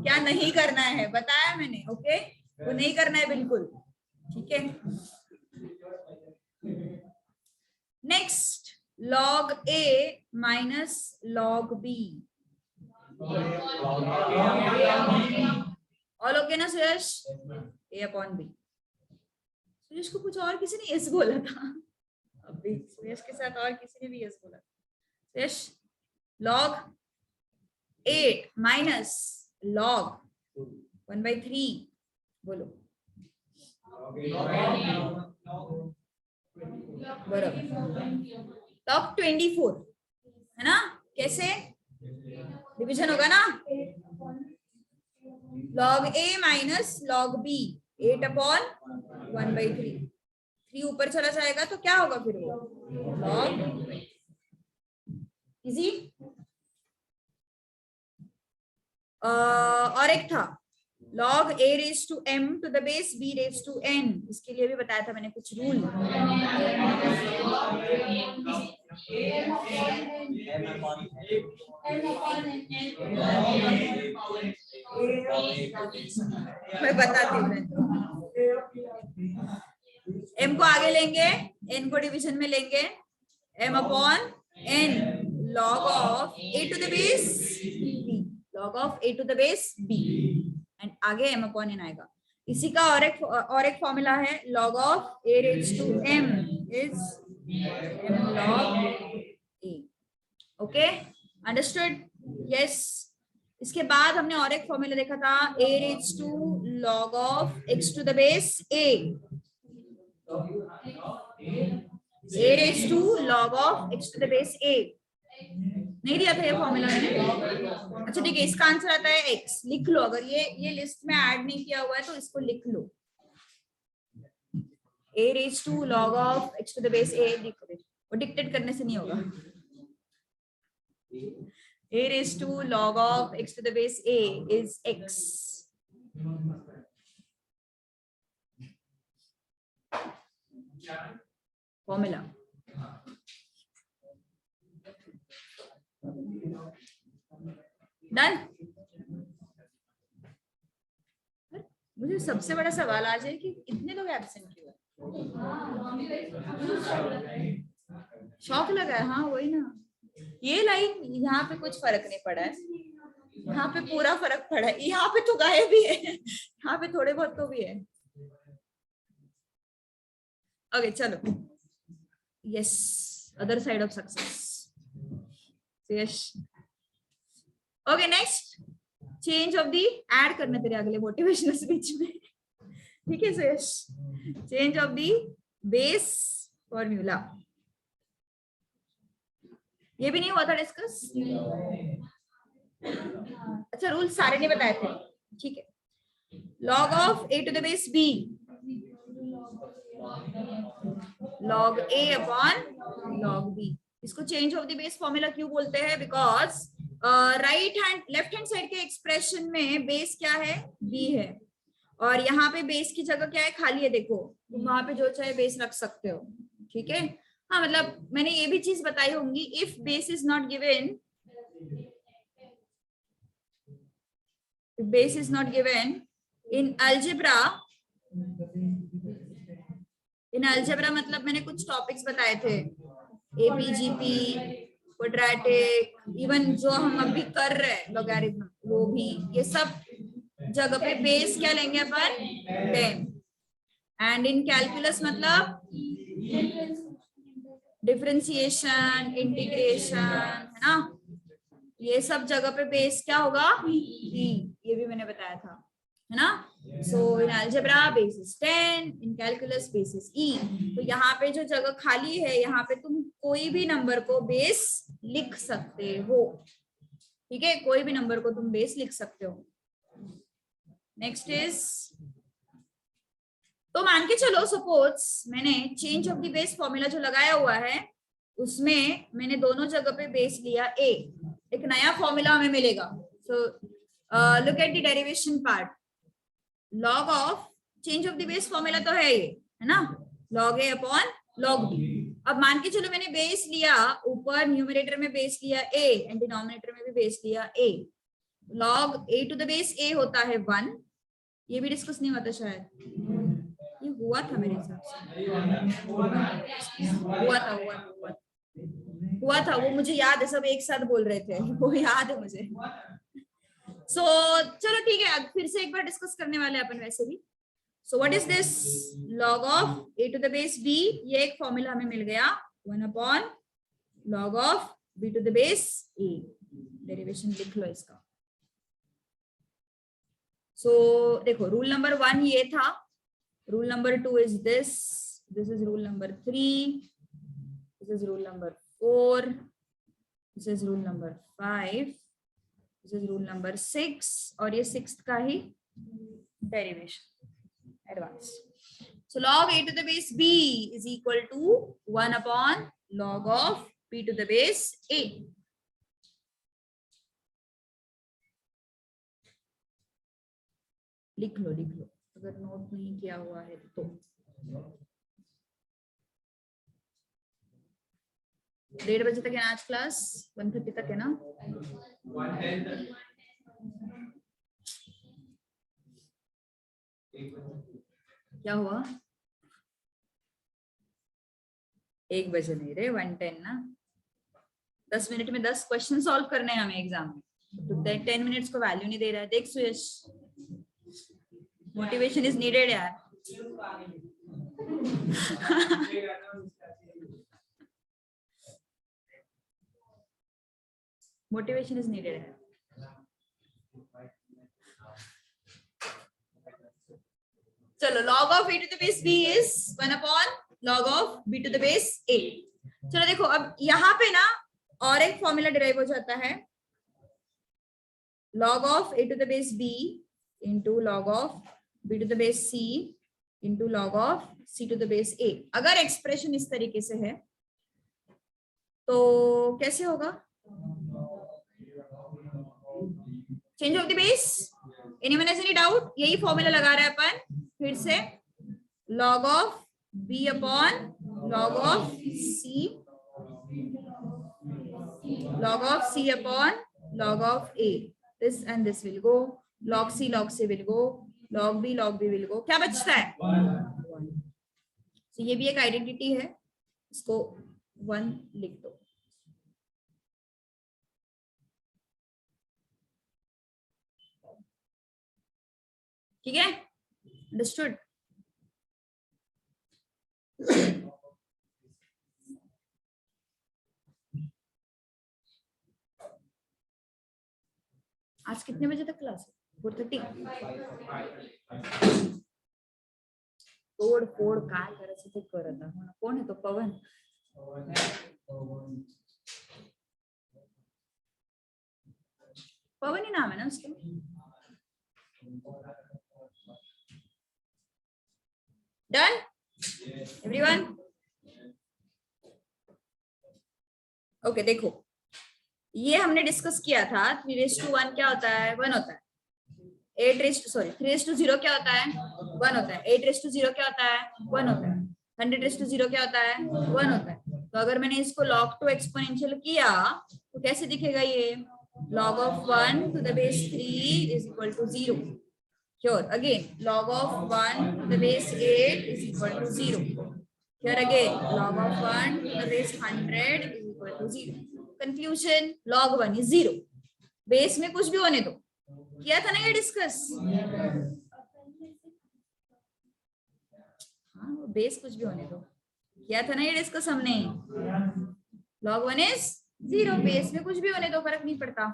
क्या नहीं करना है बताया मैंने। ओके, वो नहीं करना है बिल्कुल। ठीक है, next log a minus log b। All okay ना सुयश? a upon b। सुयश को कुछ और किसी ने यस बोला था, अभी सुयश के साथ और किसी ने भी यस बोला। सुयश, log 8 माइनस log 1/3 बोलो। बराबर log 24 है ना? कैसे डिवीजन होगा ना? log a minus log b 8 upon 1/3। 3 ऊपर चला जाएगा तो क्या होगा फिर? वो log इजी। और एक था log a raised to m to the base b raised to n। इसके लिए भी बताया था मैंने कुछ रूल। मैं बताती हूँ। m को आगे लेंगे, n को डिवीजन में लेंगे, m upon n log of a to the base b, log of a to the base b and आगे m अपॉन n आएगा। इसी का और एक फॉर्मूला है log of a raised to m is m log a। Okay, understood? Yes. इसके बाद हमने और एक फॉर्मूला देखा था a raised to log of x to the base a। a raised to log of x to the base a नहीं दिया था ये फॉर्मूला मैंने। अच्छा ठीक है, इसका आंसर आता है x। लिख लो, अगर ये लिस्ट में ऐड नहीं किया हुआ है तो इसको लिख लो। a raised to log of x to the base a लिख दे, वो डिक्टेट करने से नहीं होगा। a raised to log of x to the base a is x। Formula done. मुझे सबसे बड़ा सवाल आज है कि इतने कितने लोग एब्सेंट हुए? शौक लगा है, हाँ वही ना। ये लाइन यहाँ पे कुछ फर्क नहीं पड़ा है, यहाँ पे पूरा फर्क पड़ा है, यहाँ पे तो गायब भी है, यहाँ पे थोड़े बहुत तो भी है। ओके चलो, yes, other side of success, yes. Okay next, change of the, add करना तेरे अगले मोटिवेशनल स्पीच में, ठीक है Suyash. Change of the base formula, ये भी नहीं हुआ था डिस्कस? अच्छा, रूल सारे ने बताए थे, ठीक है। Log of a to the base b, log a upon log b। इसको change of the base formula क्यों बोलते हैं? Because right hand, left hand side के एक्सप्रेशन में बेस क्या है? b है, और यहाँ पे बेस की जगह क्या है? खाली है, देखो वहां पे जो चाहे बेस रख सकते हो, ठीक है। हाँ मतलब मैंने ये भी चीज बताई होंगी, if base is not given, base is not given in algebra, in algebra मतलब मैंने कुछ टॉपिक्स बताए थे, एपीजीपी, क्वाड्रेटिक, इवन जो हम अभी कर रहे हैं लॉगरिथम, वो भी, ये सब जगह पे बेस क्या लेंगे अपन? 10। एंड इन कैलकुलस मतलब डिफरेंशिएशन, इंटीग्रेशन, है ना, ये सब जगह पे बेस क्या होगा? e, ये भी मैंने बताया था, है ना। So in algebra base is 10, in calculus base is e। तो यहाँ पे जो जगह खाली है, यहाँ पे तुम कोई भी नंबर को बेस लिख सकते हो, ठीक है, कोई भी नंबर को तुम बेस लिख सकते हो। नेक्स्ट इज, तो मान के चलो सपोज मैंने change of the base formula जो लगाया हुआ है, उसमें मैंने दोनों जगह पे बेस लिया a, एक नया फॉर्मूला हमें मिलेगा। So look at the derivation part, log of change of the base formula तो है ये, है ना, log a upon log b। अब मान के चलो मैंने बेस लिया, ऊपर न्यूमरेटर में बेस लिया a एंड डिनोमिनेटर में भी बेस लिया a, log a to the base a होता है 1, ये भी डिस्कस नहीं हुआ था शायद, ये हुआ था मेरे हिसाब से, हुआ था वो मुझे याद है, सब एक साथ बोल रहे थे, वो याद है मुझे। सो चलो ठीक है, अब फिर से एक बार डिस्कस करने वाले अपन वैसे भी। So what is this? Log of a to the base b, ये एक फॉर्मूला हमें मिल गया, 1 upon log of b to the base a। Derivation लिख लो इसका। सो देखो, रूल नंबर 1 ये था, rule number 2 is this is rule number 3, this is rule number 4, this is rule number 5, this is rule number 6, और ये 6th का ही derivation advance। So log a to the base b is equal to 1 upon log of b to the base a। लिख लो अगर note नहीं किया हुआ है तो। 1:30 बजे तक है ना आज क्लास, 1:30 तक है ना? क्या हुआ? 1 बजे नहीं रे, 1:10 ना। 10 मिनट में 10 क्वेश्चन सॉल्व करने हैं हमें एग्जाम में, तो 10 मिनट्स को वैल्यू नहीं दे रहा है। देख सुयश, मोटिवेशन इज नीडेड यार। मोटिवेशन इज नीडेड है। चलो, log of a to the base b is 1 upon log of b to the base a। चलो देखो, अब यहाँ पे ना और एक फॉर्मूला डिराइव हो जाता है, log of a to the base b into log of b to the base c into log of c to the base a। अगर एक्सप्रेशन इस तरीके से है तो कैसे होगा? Change of the base, anyone has any doubt? यही formula लगा रहे हैं अपन फिर से, log of b upon log of c, log of c upon log of a, this and this will go, log c will go, log b will go, क्या बचता है? तो ये भी एक आइडेंटिटी है, इसको 1 लिख दो। ठीक है, अंडरस्टूड। आज कितने बजे तक क्लास है? 4:30। तोड़ फोड़ काय करायचं ते करत आहे. कोण आहे तो? पवन. पवन ही नाम है ना उसका? Done everyone? ओके, देखो ये हमने डिस्कस किया था 3:1 क्या होता है? 1 होता है। 3:0 क्या होता है? 1 होता है। 8:0 क्या होता है? 1 होता है। 100:0 क्या होता है? 1 होता है। तो अगर मैंने इसको log 2 एक्सपोनेंशियल किया तो कैसे दिखेगा ये? log of 1 to the base 3 is equal to 0. Here again log of 1 to the base 8 is equal to 0. Here again log of 1 to the base 100 is equal to 0. Confusion? log 1 is 0. Base में कुछ भी होने दो, किया था ना ये discuss? हाँ, बेस कुछ भी होने दो, किया था ना ये डिस्कस हमने। log 1 is 0, बेस में कुछ भी होने दो, फर्क नहीं पड़ता।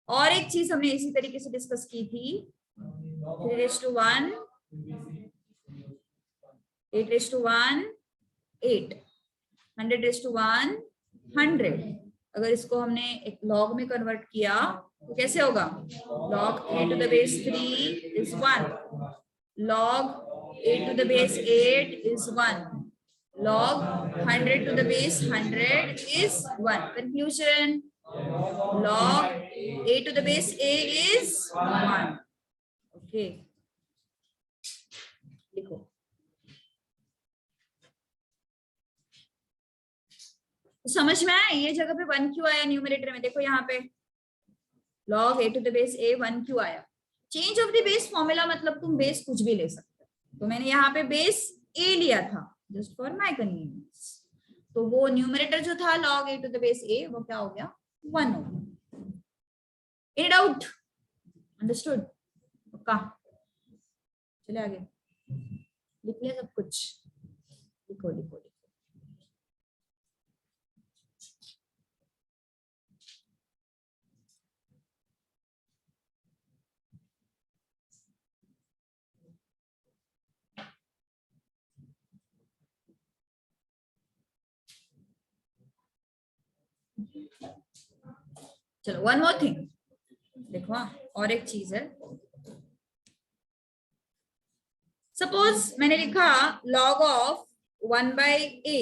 और एक चीज हमने इसी तरीके से डिस्कस की थी, 3:1, 8:1, 8, 100:1, 100। अगर इसको हमने एक log में कन्वर्ट किया तो कैसे होगा? log 3 to the base 3 is 1, log 8 to the base 8 is 1, log 100 to the base 100 is 1. Confusion? log a to the base a is 1. Okay, लिखो। समझ में आया ये जगह पे 1 क्यों आया न्यूमरेटर में? देखो यहाँ पे log a to the base a 1 क्यों आया? Change of the base formula मतलब तुम बेस कुछ भी ले सकते हो, तो मैंने यहाँ पे बेस a लिया था जस्ट फॉर माय कन्वीनियंस। तो वो न्यूमरेटर जो था log a to the base a वो क्या हो गया? 1 हो गया। Any doubt? अंडरस्टूड? पक्का? चले आगे, लिख लिया सब कुछ? लिखो लिखो लिखो। चलो वन मोर थिंग देखो, और एक चीज है। सपोज मैंने लिखा log of 1/a,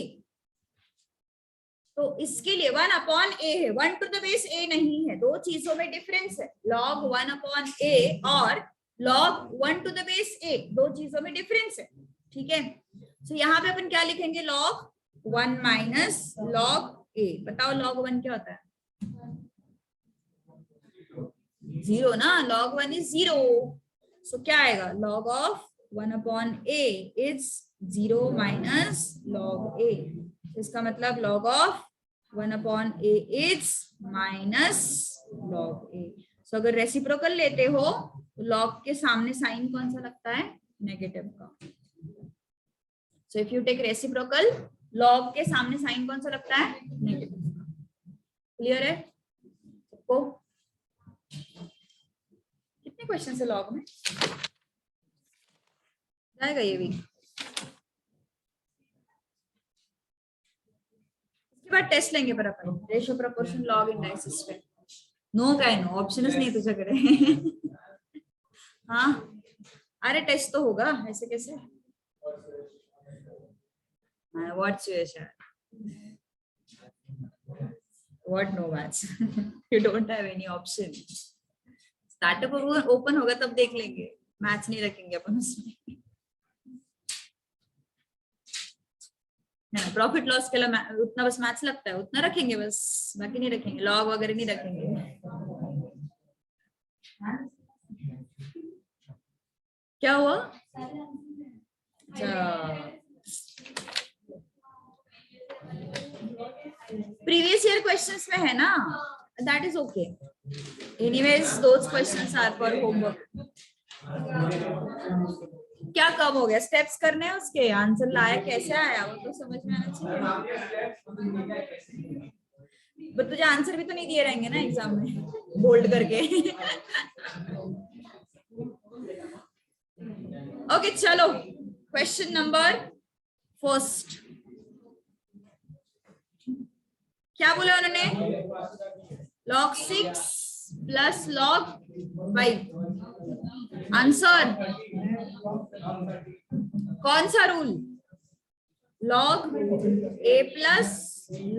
तो इसके लिए 1/a है, 1 to the base a नहीं है। दो चीजों में डिफरेंस है, log 1/a और log 1 to the base a, दो चीजों में डिफरेंस है। ठीक है, तो यहाँ पे अपन क्या लिखेंगे? log 1 minus log a। बताओ log 1 क्या होता है? 0 ना, log 1 is 0। सो क्या आएगा? log of 1/a is 0 minus log a। इसका मतलब log of 1/a is minus log a। सो अगर रेसिप्रोकल लेते हो तो log के सामने साइन कौन सा लगता है? नेगेटिव का। So if you take reciprocal, log के सामने साइन कौन सा लगता है? नेगेटिव का। क्लियर है सबको? कितने क्वेश्चन है लॉग में? जाएगा ये भी। इसके बाद टेस्ट लेंगे पर अपन रेशियो प्रोपोर्शन लॉग इंडाइसिस पे। नो का है, नो ऑप्शंस नहीं तुझे करे। हाँ अरे टेस्ट तो होगा, ऐसे कैसे? What situation? What no maths? You don't have any option. Startup open होगा तब देख लेंगे, मैथ्स नहीं रखेंगे अपन उसमें। प्रॉफिट लॉस के लिए उतना बस मैथ्स लगता है, उतना रखेंगे बस, बाकी नहीं रखेंगे, लॉग वगैरह नहीं रखेंगे। क्या हुआ? अच्छा क्वेश्चंस में है ना, that is okay. Anyways those questions are for homework. क्या कम हो गया, स्टेप्स करने हैं उसके, आंसर लाया कैसे आया वो तो समझ में आना चाहिए. बट तुझे आंसर भी तो नहीं दिए रहेंगे ना एग्जाम में बोल्ड करके. ओके चलो, क्वेश्चन नंबर फर्स्ट. क्या बोला उन्होंने? log 6 plus log 5. आंसर कौन सा rule? log a plus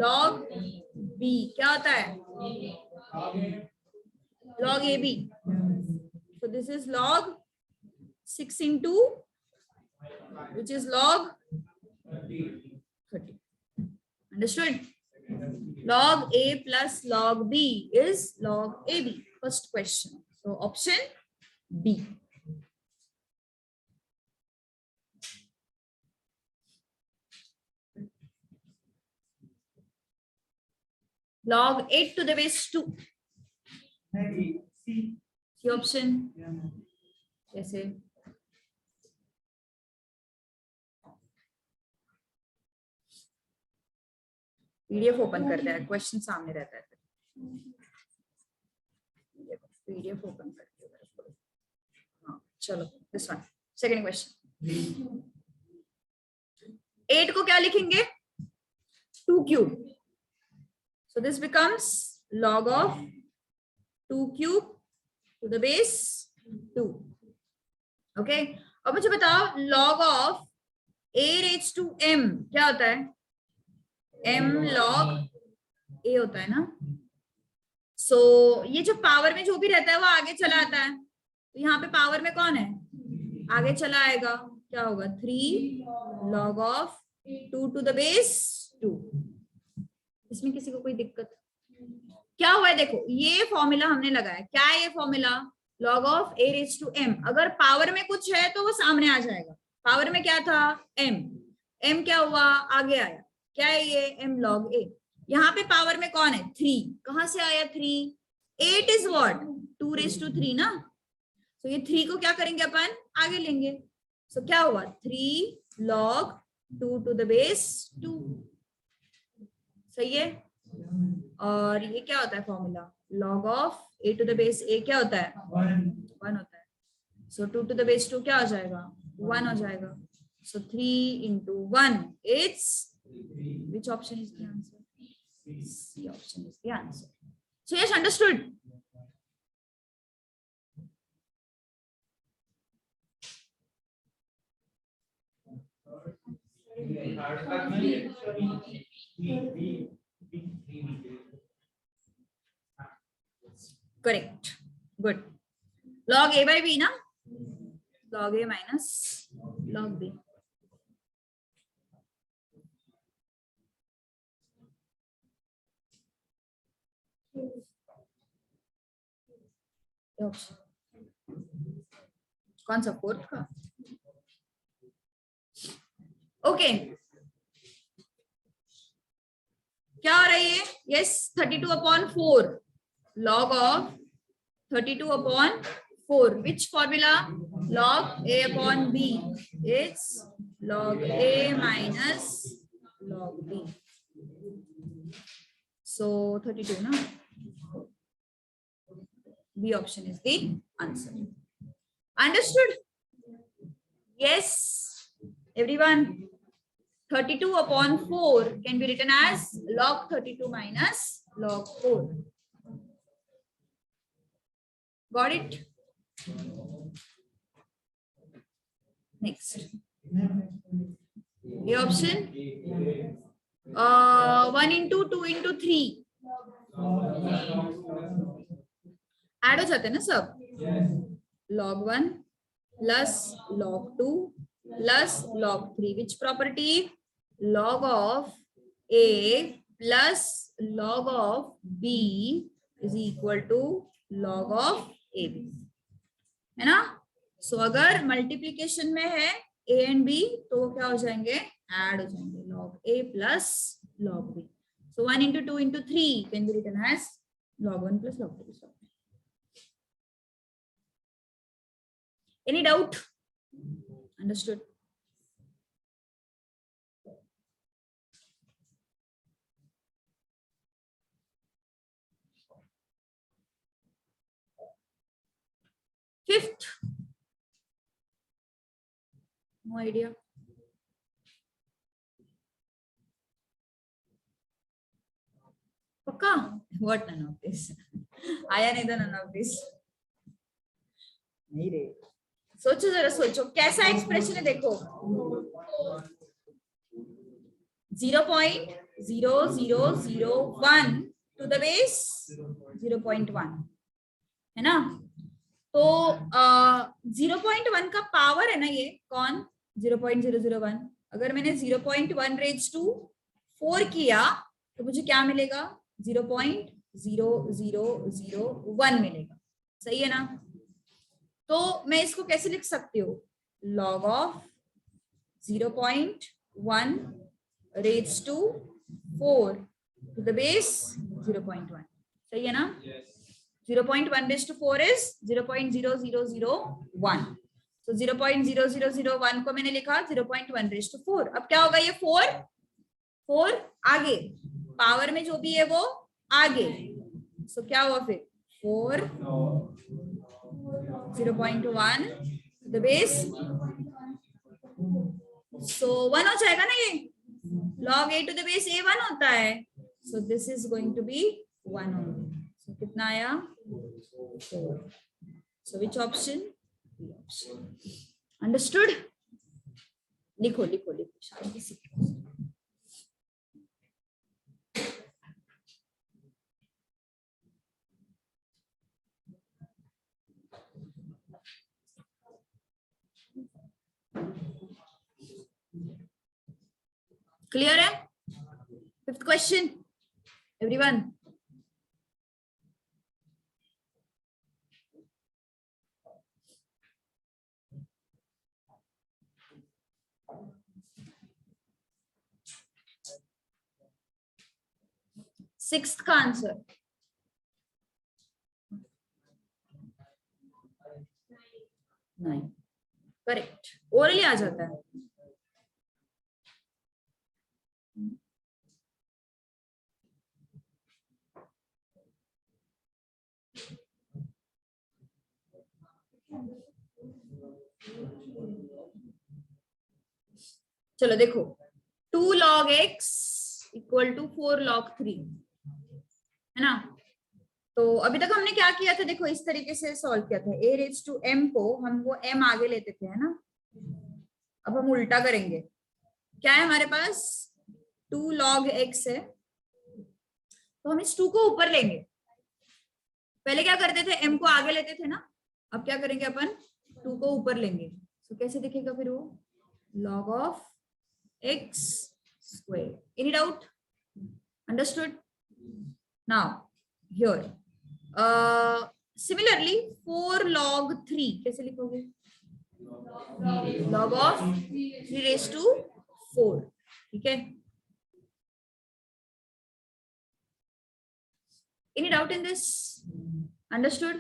log b क्या होता है? log ab. so this is log 6 into which is log 30. Understood? Log a plus log b is log ab. First question. So option B. Log 8 to the base 2. C option. जैसे PDF open करते हैं, question सामने रहता है. PDF open करके हाँ चलो this one. Second question. 8 को क्या लिखेंगे? 2 cube. So this becomes log of 2 cube to the base 2. Okay. अब मुझे बताओ log of a raised to m क्या होता है? m log a होता है ना. सो ये जो पावर में जो भी रहता है वो आगे चला आता है. तो यहाँ पे पावर में कौन है? आगे चला आएगा. क्या होगा? 3 log of 2 to the base 2. इसमें किसी को कोई दिक्कत? क्या हुआ है देखो, ये फॉर्मूला हमने लगाया. क्या है ये formula? log of a raised to m. अगर पावर में कुछ है तो वो सामने आ जाएगा. पावर में क्या था? m. m क्या हुआ? आगे आया. क्या है ये? m log a. यहाँ पे पावर में कौन है? 3. कहां से आया 3? 8 is what? 2 raised to 3 ना. तो ये 3 को क्या करेंगे अपन? आगे लेंगे. सो क्या हुआ? 3 log 2 to the base 2. सही है. और ये क्या होता है formula? log of a to the base a क्या होता है? 1 होता है. सो 2 to the base 2 क्या हो जाएगा? 1 हो जाएगा. सो 3 into 1 it's which option is the answer? C option is the answer. So yes, understood. Correct. Good. Log a by b ना. Log a minus log b. कौन सा? 4th का. ओके. क्या हो रही है? Yes 32/4 log of 32/4. which formula? log a upon b is log a minus log b. so 32 ना. B option is the answer. Understood? Yes, everyone. 32/4 can be written as log 32 minus log 4. Got it? Next. The option 1 into 2 into 3. Add हो जाते हैं ना सब. log 1 plus log 2 plus log 3. which property? log of a plus log of b is equal to log of ab. है ना. सो अगर multiplication में है a and b तो वो क्या हो जाएंगे? ऐड हो जाएंगे. log a plus log b. So 1 into 2 into 3 can be written as log 1 plus log 2 plus log 3. Any doubt? Understood? Fifth. No idea. पक्का? What none of this? आया नहीं था none of this. नहीं रे. सोचो जरा सोचो कैसा एक्सप्रेशन है देखो. 0.0001 to the base 0.1 है ना. तो 0.1 का पावर है ना ये कौन 0.001. अगर मैंने 0.1 रेज टू 4 किया तो मुझे क्या मिलेगा 0.0001 मिलेगा. सही है ना. तो मैं इसको कैसे लिख सकती हूँ log of 0.1 raise to 4 to the base 0.1. सही है ना. 0.1 raised to 4 is 0.0001. So 0.0001 को मैंने लिखा 0.1 raised to 4. अब क्या होगा ये 4 आगे पावर में जो भी है वो आगे. So क्या हुआ फिर 4 0.1 to the base. So 1 हो जाएगा ना ये. Log a to the base a 1 होता है. So this is going to be 1 only. So कितना आया 4. So which option? B option. Understood? लिखो लिखो लिखो शांति से. Clear है? Fifth question. Everyone. Sixth का आंसर 9. करेक्ट. ओरली आ जाता है. चलो देखो 2 log x equal to 4 log 3 है ना. तो अभी तक हमने क्या किया था देखो इस तरीके से सॉल्व किया था. a रेज टू m को हम वो m आगे लेते थे है ना. अब हम उल्टा करेंगे. क्या है हमारे पास 2 log x है तो हम इस 2 को ऊपर लेंगे. पहले क्या करते थे m को आगे लेते थे ना. अब क्या करेंगे अपन 2 को ऊपर लेंगे. तो कैसे दिखेगा फिर वो log of x square. Any doubt? Understood? Now here similarly 4 log 3 कैसे लिखोगे log of 3 raised to 4. ठीक है. Any doubt in this? Understood?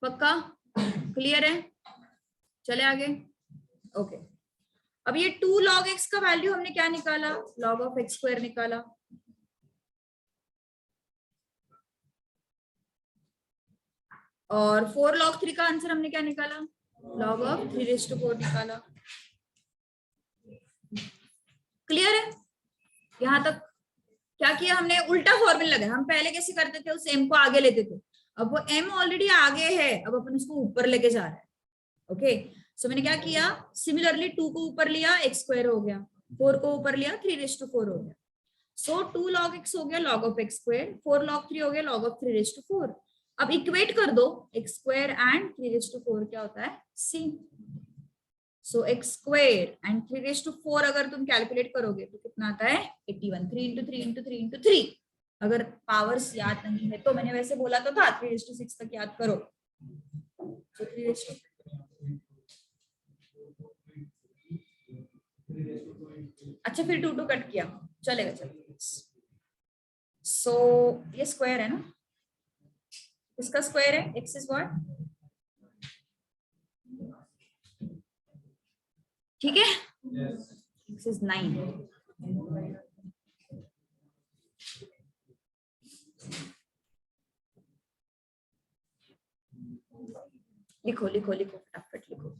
पक्का क्लियर है. चले आगे. ओके अब ये 2 log x का वैल्यू हमने क्या निकाला log of x square निकाला. और 4 log 3 का आंसर हमने क्या निकाला log of 3 raised to 4 निकाला. क्लियर है. यहां तक क्या किया हमने उल्टा फॉर्मूला लगाया. हम पहले कैसे करते थे उस m को आगे लेते थे. अब वो m ऑलरेडी आगे है. अब अपन उसको ऊपर लेके जा रहे हैं. ओके सो मैंने क्या किया सिमिलरली 2 को ऊपर लिया x स्क्वायर हो गया. 4 को ऊपर लिया 3 raised to 4 हो गया. सो 2 log x हो गया log of x square. 4 log 3 हो गया log of 3 raised to 4. अब इक्वेट कर दो x square and 3 raised to 4 क्या होता है c. So x square and 3 raised to 4 अगर तुम कैलकुलेट करोगे तो कितना आता है 81. 3 into 3 into 3 into 3. अगर पावर्स याद नहीं है तो मैंने वैसे बोला तो था 3 raised to 6 तक याद करो. so 3 raised to अच्छा फिर 2 2 कट किया चलेगा. चलेगा सो ये स्क्वायर है ना, इसका स्क्वायर है, x इज व्हाट, ठीक है, x इज 9। लिखो लिखो लिखो फटाफट लिखो।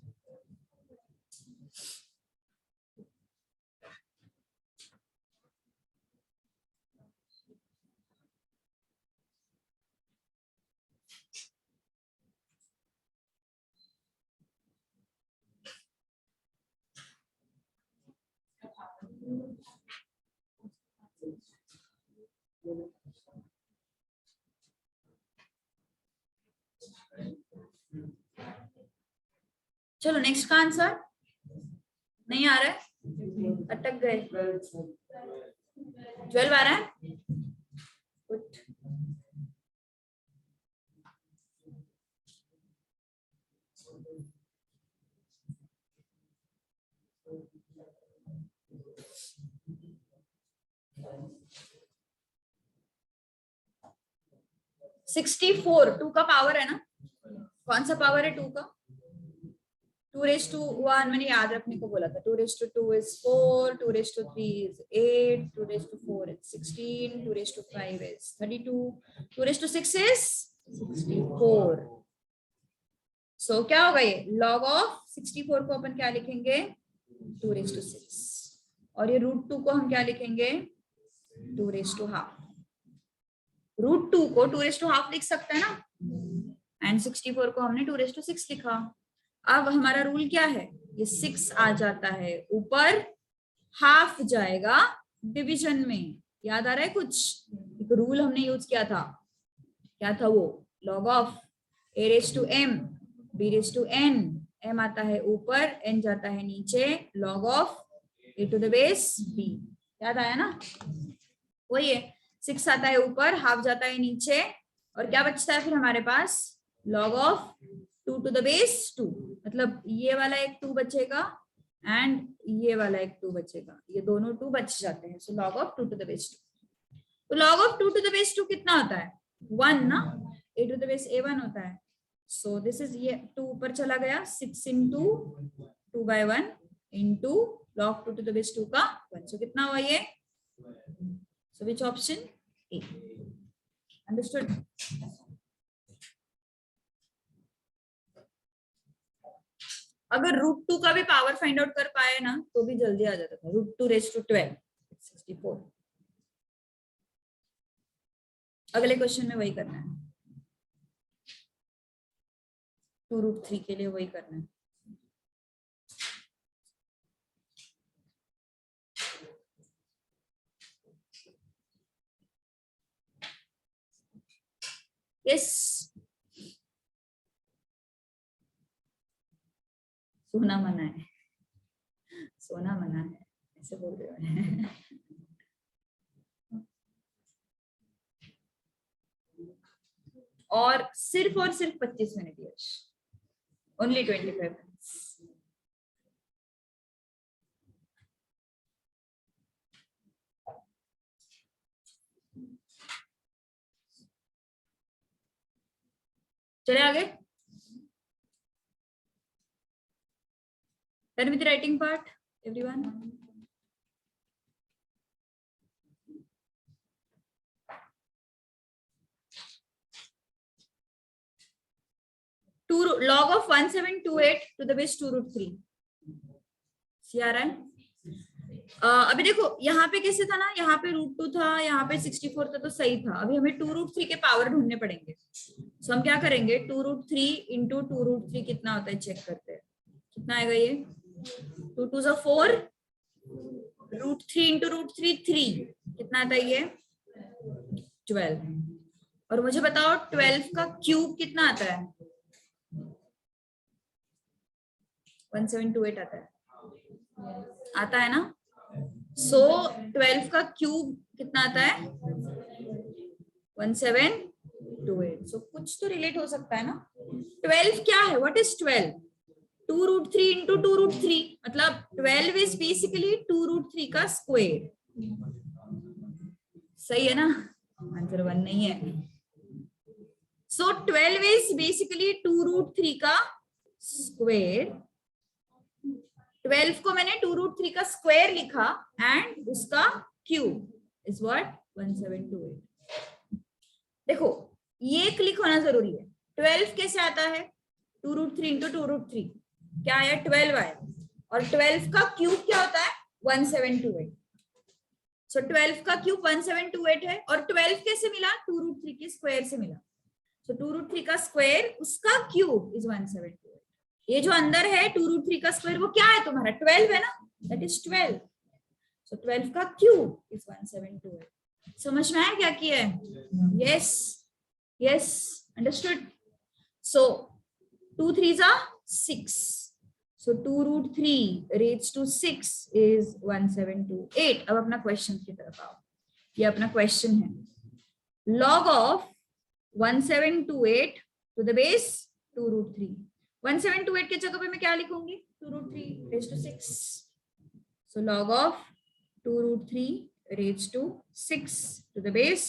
चलो नेक्स्ट का आंसर नहीं आ रहा है, अटक गए। 12 आ रहा है, गुड। सिक्सटी 2 का पावर है ना, कौन सा पावर है 2 का, 2⁻1 मैंने याद रखने को बोला था। 2⁻2 is 4, 2⁻3 is 8, 2⁻4 is 16, 2⁻5 is 32, 2⁻6 is 64। सो क्या होगा ये, log of 64 को अपन क्या लिखेंगे, 2�6, और ये √2 को हम क्या लिखेंगे, 2⁻½ √2 को 2⁻½ लिख सकते हैं ना, एंड 64 को हमने 2�6 लिखा। अब हमारा रूल क्या है, ये 6 आ जाता है ऊपर, हाफ जाएगा डिवीजन में। याद आ रहा है कुछ, एक रूल हमने यूज किया था, क्या था वो, log of a⁻m b⁻n, m आता है ऊपर, n जाता है नीचे, log of a⁻b। याद आया ना, वही है, 6 आता है ऊपर, हाफ जाता है नीचे, और क्या बचता है फिर हमारे पास, log of 2⁻2, मतलब ये वाला एक 2 बचेगा एंड ये वाला एक 2 बचेगा, ये दोनों 2 बच जाते हैं। सो log of 2⁻2, तो log of 2⁻2 कितना होता है, 1 ना, a⁻1 होता है। सो दिस इज, ये 2 ऊपर चला गया, 6 into 2/1 into log 2⁻2 का 1, सो कितना हुआ ये, सो विच ऑप्शन, ए। अंडरस्टूड। अगर √2 का भी पावर फाइंड आउट कर पाए ना तो भी जल्दी आ जाता था, √2⁻12 64। अगले क्वेश्चन में वही करना है, 2√3 के लिए वही करना है। यस, सोना मना है, सोना मना है, ऐसे बोल रहे हैं। और सिर्फ 25 मिनट, यश, ओनली 25 मिनट्स। चले आगे, done with the writing part everyone। log of 1728 to the base 2√3, सी आ रहा है। अभी देखो यहाँ पे कैसे था ना, यहाँ पे √2 था, यहाँ पे 64 था, तो सही था। अभी हमें 2√3 के पावर ढूंढने पड़ेंगे। सो हम क्या करेंगे, 2√3 into 2√3 कितना होता है चेक करते हैं, कितना आएगा ये, 2 2 = 4, √3 into √3 3, कितना आता है ये, 12। और मुझे बताओ 12 का क्यूब कितना आता है, 1728 आता है ना। सो 12 का क्यूब कितना आता है, 1728। सो कुछ तो रिलेट हो सकता है ना। 12 क्या है, व्हाट इज 12, 2√3 into 2√3, मतलब 12 इज बेसिकली 2√3 का स्क्वायर, सही है ना। आंसर 1 नहीं है। सो 12 इज बेसिकली 2√3 का स्क्वायर। 12 को मैंने 2√3 का स्क्वायर लिखा एंड उसका क्यूब इज व्हाट 1728। देखो ये क्लिक होना जरूरी है। 12 कैसे आता है? 2√3 इंटू 2√3 क्या आया? 12 आया। और 12 का क्यूब क्या होता है? 1728। सो 12 का क्यूब 1728 है। और 12 कैसे मिला? 2√3 के स्क्वायर से मिला। सो 2√3 का स्क्वायर उसका क्यूब इज 1728। ये जो अंदर है 2√3 का स्क्वायर वो क्या है तुम्हारा? 12 है ना, दैट इज 12। सो 12 का क्यूब इज 1728। समझ में आया क्या किया है? Yes yes, understood. So 2 3s are 6. So 2√3 raised to 6 is 1728. अब अपना क्वेश्चन की तरफ आओ। ये अपना क्वेश्चन है, log of 1728 to the base 2√3। 1728 के जगह पे मैं क्या लिखूंगी? 2√3 raised to 6. So log of 2√3 raised to 6 to the base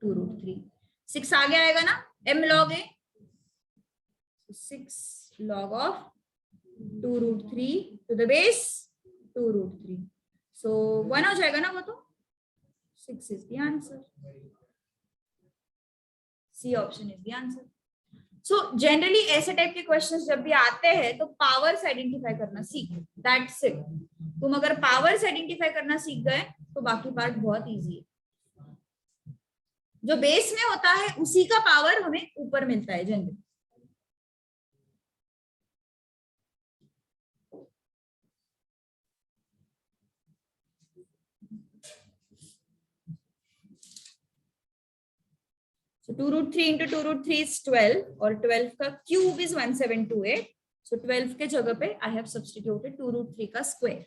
2√3। 6 आगे आएगा ना, m log a, 6 log of 2√3 to the base 2√3। So 1 हो जाएगा ना वो तो। 6 is the answer. C option is the answer. So generally ऐसे टाइप के क्वेश्चंस जब भी आते हैं तो पावर्स आइडेंटिफाई करना सीखो, दैट्स इट। तुम अगर पावर्स आइडेंटिफाई करना सीख गए तो बाकी पार्ट बहुत इजी है। जो बेस में होता है उसी का पावर हमें ऊपर मिलता है जनरली। So 2√3 into 2√3 is 12 और 12 का क्यूब is 1728. So 12 के जगह पे I have substituted 2√3 का स्क्वायर।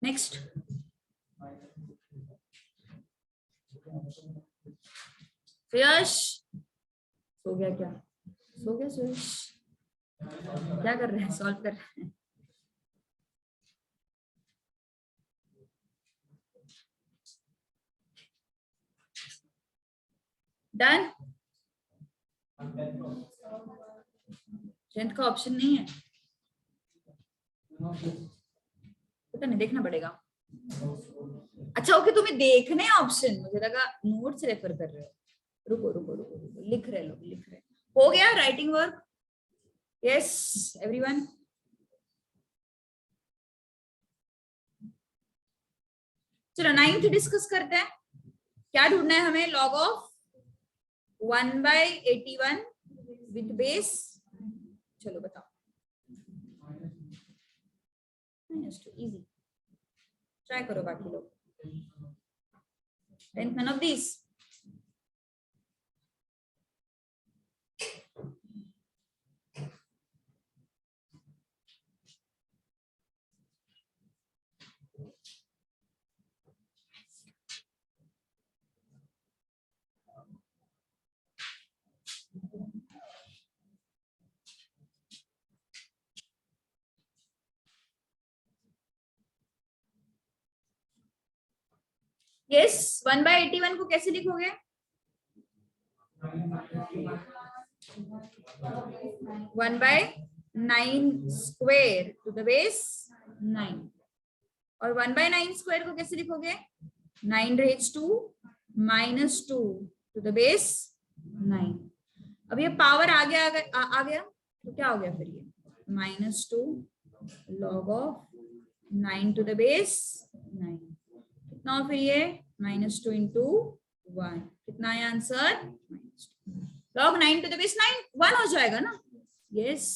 नेक्स्ट, यश सो गया क्या? सो गया सुयश? क्या कर रहे हैं? सॉल्व कर रहे हैं? डन। 10th का ऑप्शन नहीं है, पता नहीं, देखना पड़ेगा। अच्छा ओके, तुम्हें देखने ऑप्शन, मुझे लगा नोट्स रेफर कर रहे हो। रुको रुको रुको रुको, लिख रहे लोग, लिख रहे। हो गया राइटिंग वर्क? Yes everyone. चलो 9th डिस्कस करते हैं। क्या ढूंढना है हमें? Log of 1/81 with base. चलो बताओ। इजी, ट्राई करो बाकी लोग। 10th none of these। Yes, 1/81 को कैसे लिखोगे? 1/9 स्क्वायर टू द बेस 9। और 1/9 स्क्वायर को कैसे लिखोगे? 9 raised to -2 to the base 9। अब ये पावर आ गया तो क्या हो गया फिर? ये -2 log of 9 to the base 9। कितना फिर ये? -2 into 1। कितना है आंसर? log 9 टू द बेस 9 1 हो जाएगा ना। यस,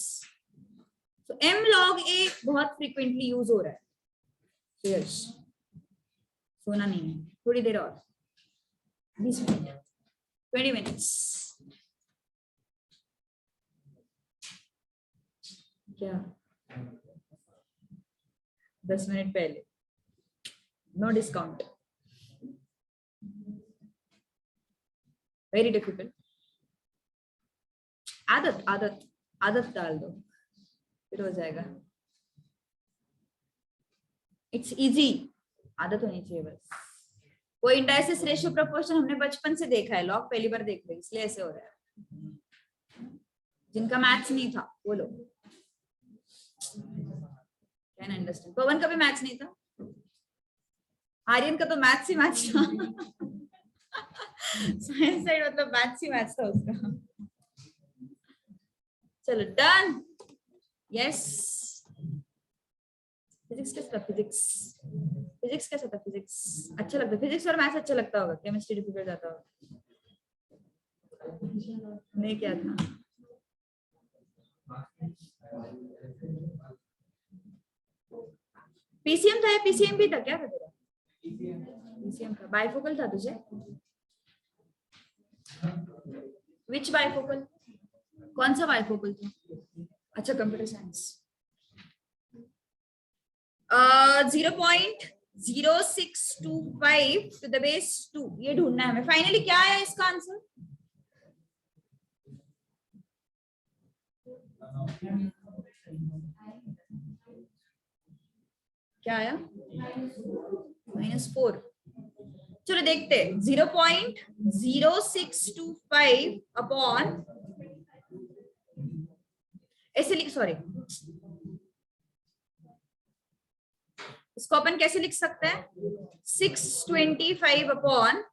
तो m log a बहुत फ्रीक्वेंटली यूज हो रहा है। यस, सोना नहीं है, थोड़ी देर और, 20 मिनट, 20 मिनट्स। क्या 10 मिनट पहले? No discount. Very difficult. आदत आदत आदत डाल दो, फिर हो जाएगा। इट्स इजी, आदत होनी चाहिए बस। वो इंडाइसिस रेशियो प्रोपोर्शन हमने बचपन से देखा है, लॉग पहली बार देख रहे इसलिए ऐसे हो रहा है। जिनका मैथ्स नहीं था वो लोग कैन अंडरस्टैंड। पवन का भी मैथ्स नहीं था, आर्यन का तो मैथ्स ही मैथ्स था। साइंस साइड मतलब मैथ्स ही मैथ्स था उसका। चलो डन। यस, फिजिक्स कैसा था? फिजिक्स फिजिक्स कैसा था? फिजिक्स अच्छा लगता है, फिजिक्स और मैथ्स अच्छा लगता होगा, केमिस्ट्री डिफिकल्ट जाता होगा। नहीं क्या था? पीसीएम था या पीसीएम भी था? क्या था तेरा? पीसीएम था। बाइफोकल था तुझे? Which bifocal? कौन सा बाइफोकल था? अच्छा computer science. 0.0625 to the base 2, ये ढूंढना है हमें। फाइनली क्या है इसका आंसर? क्या आया? -4। चलो देखते, 0.0625 अपॉन, ऐसे लिख, सॉरी इसको अपन कैसे लिख सकते हैं? 625 अपॉन,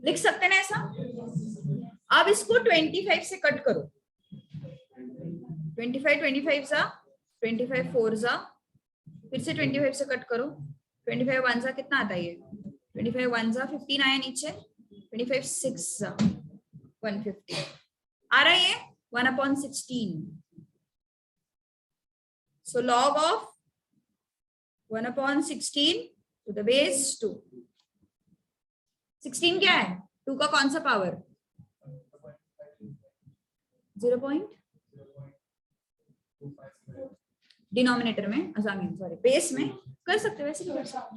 लिख सकते हैं ना ऐसा? अब इसको 25 से कट करो। 25 सा 25 4 सा, फिर से 25 से कट करो। 25 1 सा कितना आता है? ये 25 1 सा 15 आया नीचे, 25 6 सा 150 आ रहा है ये 1/16। सो log of 1/16 to the base 2। 16 क्या है? 2 का कौन सा पावर? 0. डिनोमिनेटर में, सॉरी बेस में कर सकते, वैसे भी कर सकते।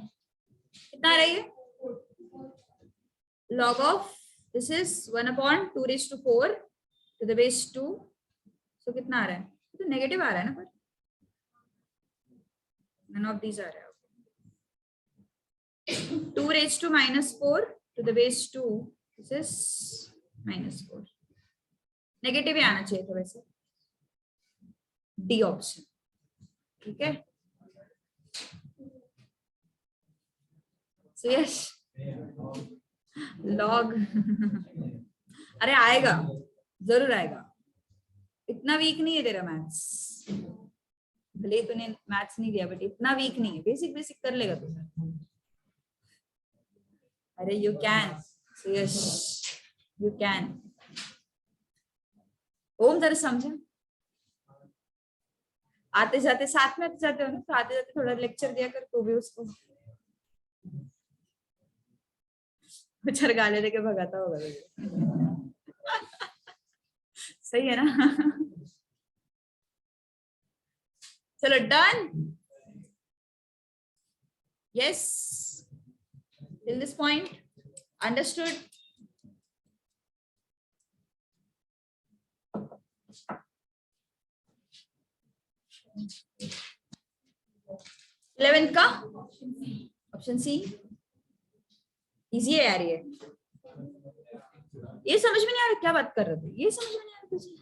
कितना आ रहा है? Log of this is 1/2⁴ to the base 2। So कितना आ रहा है? तो नेगेटिव आ रहा है ना, पर नन ऑफ दीज आ रहा है। 2⁻⁻4 to the base 2, this is -4। Negative ही आना चाहिए था वैसे। डी ऑप्शन, ठीक है। So yes, लॉग अरे आएगा, जरूर आएगा। इतना वीक नहीं है तेरा मैथ्स, भले तूने मैथ्स नहीं दिया बट इतना वीक नहीं है, बेसिक बेसिक कर लेगा तू। अरे you can, yes you can. Om जरा समझा, आते जाते साथ में आते जाते हो ना, तो आते जाते थोड़ा लेक्चर दिया कर तो भी उसको। चर गाले देके भगाता होगा। सही है ना? चलो done. Yes, till this point understood? Eleventh का ऑप्शन सी इजी है यार। ये समझ में नहीं आ रहा क्या बात कर रहे थे? ये समझ में नहीं आ रहा तुझे?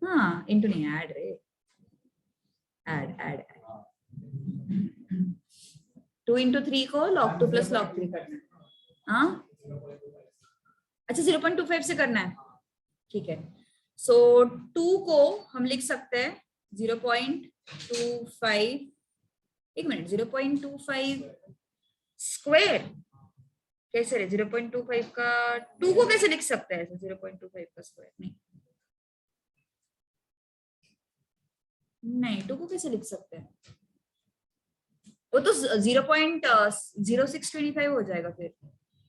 हाँ इंटू नहीं, ऐड रे, ऐड ऐड 2 × 3 को log 2 + log 3 करना है। हाँ अच्छा 0.25 से करना है, ठीक है। सो 2 को हम लिख सकते हैं 0.25, एक मिनट, 0.25 स्क्वायर कैसे रे? 0.25 का 2 को कैसे लिख सकते हैं? 0.25 का स्क्वायर नहीं, 2 को कैसे लिख सकते हैं? वो तो 0.0625 हो जाएगा फिर।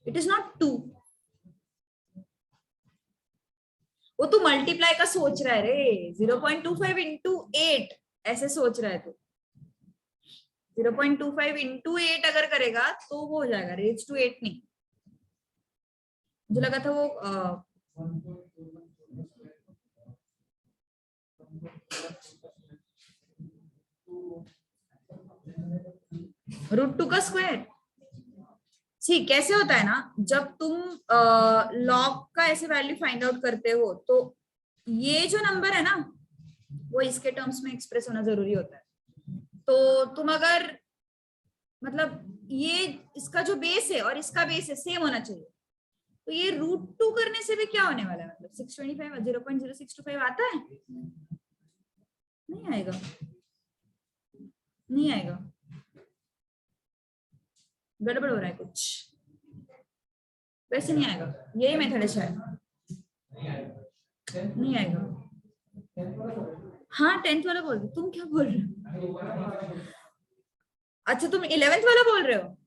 It is not 2। वो तू मल्टीप्लाई का सोच रहा है रे, 0.25 × 8 ऐसे सोच रहा है तू। 0.25 × 8 अगर करेगा तो वो हो जाएगा रेज टू 8 नहीं। मुझे लगा था वो रूट टू का स्क्वायर। सी कैसे होता है ना, जब तुम लॉग का ऐसे वैल्यू फाइंड आउट करते हो तो ये जो नंबर है ना वो इसके टर्म्स में एक्सप्रेस होना जरूरी होता है। तो तुम अगर मतलब ये इसका जो बेस है और इसका बेस है सेम होना चाहिए, तो ये रूट टू करने से भी क्या होने वाला है, मतलब 625 0.0625 आता है? नहीं आएगा, नहीं आएगा, गड़बड़ हो रहा है कुछ, वैसे नहीं आएगा। यही मेथड है शायद, नहीं आएगा। हाँ 10th वाला बोल रहे, तुम क्या बोल रहे हो? अच्छा तुम 11th वाला बोल रहे हो?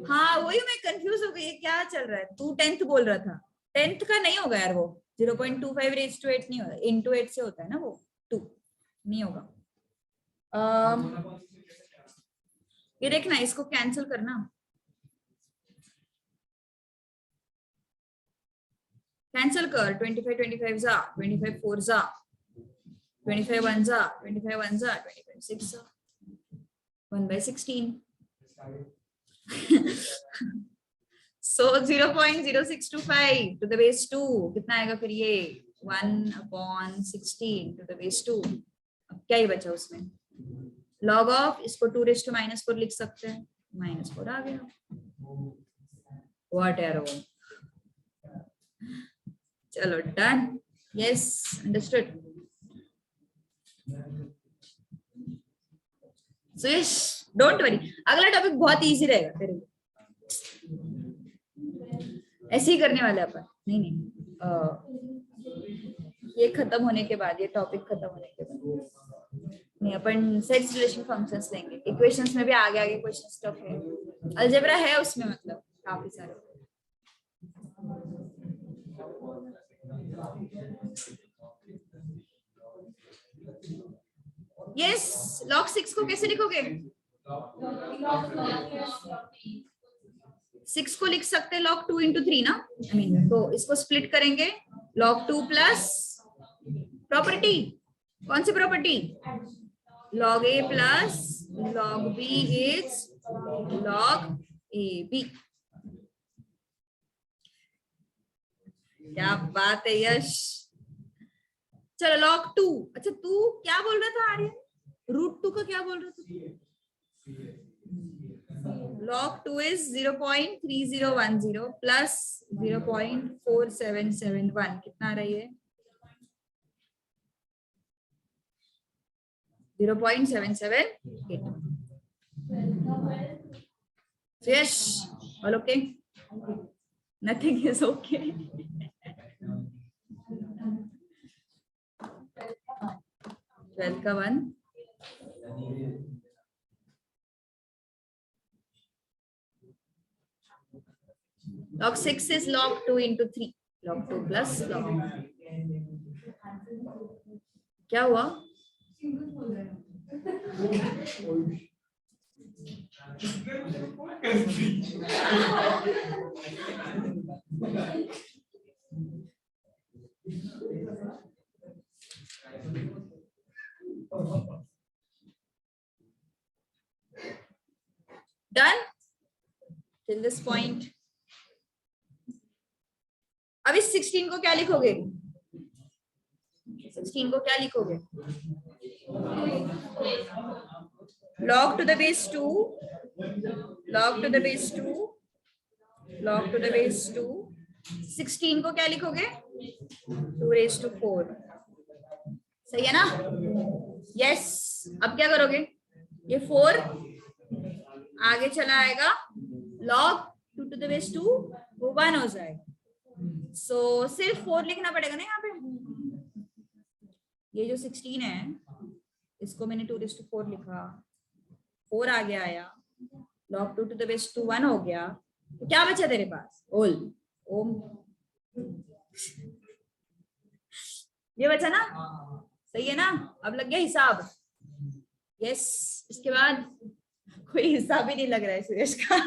हाँ वही मैं कंफ्यूज हो गई, क्या चल रहा है। तू 10th बोल रहा था, 10th का नहीं होगा यार, वो 0.25 रेज़ टू 8 नहीं होगा, इनटू 8 से होता है ना वो, 2 नहीं होगा। ये देखना, इसको कैंसिल करना, कैंसिल कर। 25 25 जा, 25 4 जा, 25 1 जा, 25 1 जा, 25 6 जा, 1/16। So 0.0625 to the base 2 कितना आएगा फिर ये 1/16 to the base 2। अब क्या ही बचा उसमें, log ऑफ इसको 2 raised to -4 लिख सकते हैं, -4 आ गया। What arrow? चलो done, yes understood. Suyash don't worry, अगला टॉपिक बहुत इजी रहेगा तेरे लिए, ऐसे ही करने वाले अपन। नहीं नहीं ये खत्म होने के बाद, ये टॉपिक खत्म होने के बाद नहीं, अपन सेट्स रिलेशन फंक्शंस लेंगे। इक्वेशंस में भी आगे आगे क्वेश्चन स्टफ है, अलजेब्रा है उसमें, मतलब काफी सारे। यस log 6 को कैसे लिखोगे? 6 को लिख सकते हैं log 2 into 3 ना, आई मीन, तो इसको स्प्लिट करेंगे log 2 प्लस प्रॉपर्टी, कौन सी property? log a plus log b is log ab। क्या बात है यश। चलो log 2, अच्छा तू क्या बोल रहा था आर्यन, रूट 2 का क्या बोल रहा था? log 2 is 0.3010 plus 0.4771 कितना आ रही है? 0.778। Yes, all okay? Nothing is okay. Welcome. Log 6 is log 2 into 3. Log 2 plus log. क्या हुआ? Done till this point. अब इस 16 को क्या लिखोगे? 16 को क्या लिखोगे? log to the base 2, log to the base 2, log to the base 2। 16 को क्या लिखोगे? 2 raised to 4। सही है ना? यस। अब क्या करोगे? ये 4 आगे चला आएगा, log 2 to the base 2 वो 1 हो जाएगा। सो सिर्फ 4 लिखना पड़ेगा ना यहाँ पे। ये जो 16 है इसको मैंने 2 raised to 4 लिखा, 4 आगे आया, log 2 to the base 2 1 हो गया, तो क्या बचा तेरे पास? ओल ओम, ये बचा ना? सही है ना? अब लग गया हिसाब। यस। इसके बाद कोई हिसाब ही नहीं लग रहा है सुरेश का।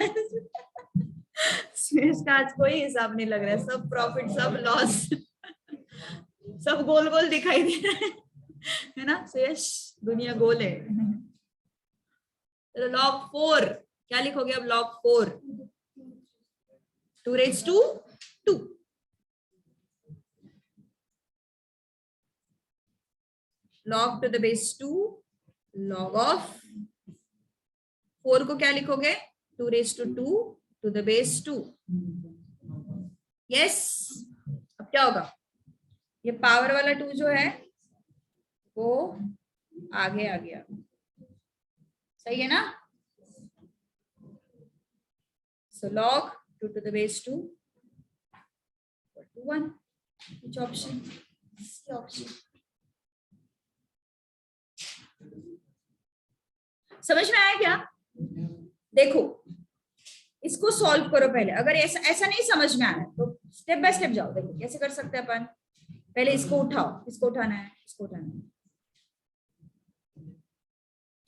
सुरेश का आज कोई हिसाब नहीं लग रहा है, सब प्रॉफिट सब लॉस सब गोल गोल दिखाई दे रहा है। है ना? So यस, दुनिया गोल है। तो log 4 क्या लिखोगे अब? log 4 2 raised to 2, log to the base 2 log of 4 को क्या लिखोगे? 2 raised to 2 to the base 2। Yes, अब क्या होगा? ये पावर वाला 2 जो है वो आगे आ गया, सही है ना? So log 2 to the base 2 to 1, which option? C option। समझ में आया क्या? देखो इसको सॉल्व करो पहले। अगर ऐसा नहीं समझ में आया तो स्टेप बाय स्टेप जाओ। देखो कैसे कर सकते हैं अपन। पहले इसको उठाओ, इसको उठाना है, इसको उठाना है,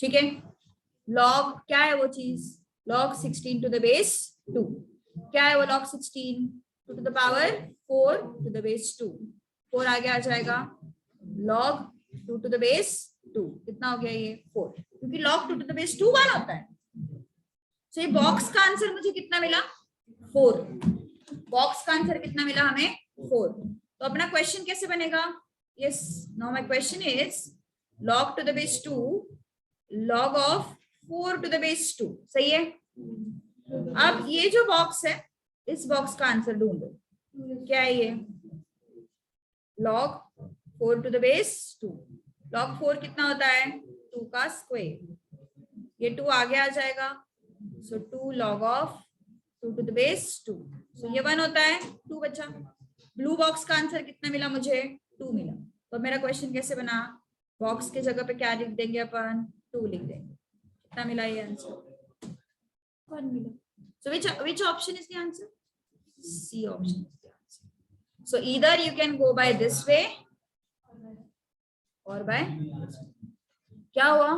ठीक है? लॉग क्या है वो चीज? log 16 to the base 2 क्या है वो? log 16 2 to the power 4 to the base 2, 4 आगे आ जाएगा, log 2 to the base 2 कितना हो गया ये? 4, क्योंकि log 2 to the base 2 1 होता है। तो ये बॉक्स का आंसर मुझे कितना मिला? 4। बॉक्स का आंसर कितना मिला हमें? 4। तो अपना क्वेश्चन कैसे बनेगा? Yes, now my question is log to the base 2 log of 4 to the base 2, सही है? अब ये जो बॉक्स है इस बॉक्स का आंसर ढूंढो। क्या है ये? log 4 to the base 2, log 4 कितना होता है? 2 का स्क्वायर, ये 2 आगे आ जाएगा, सो 2 log of 2 to the base 2, सो ये 1 होता है, 2 बचा। ब्लू बॉक्स का आंसर कितना मिला मुझे? 2 मिला। तो मेरा क्वेश्चन कैसे बना? बॉक्स के जगह पे क्या लिख देंगे अपन? 2 लिख देंगे। कितना मिला ये आंसर? 1 मिला। So which option is the answer? C option is the answer. So either you can go by this way or by क्या हुआ?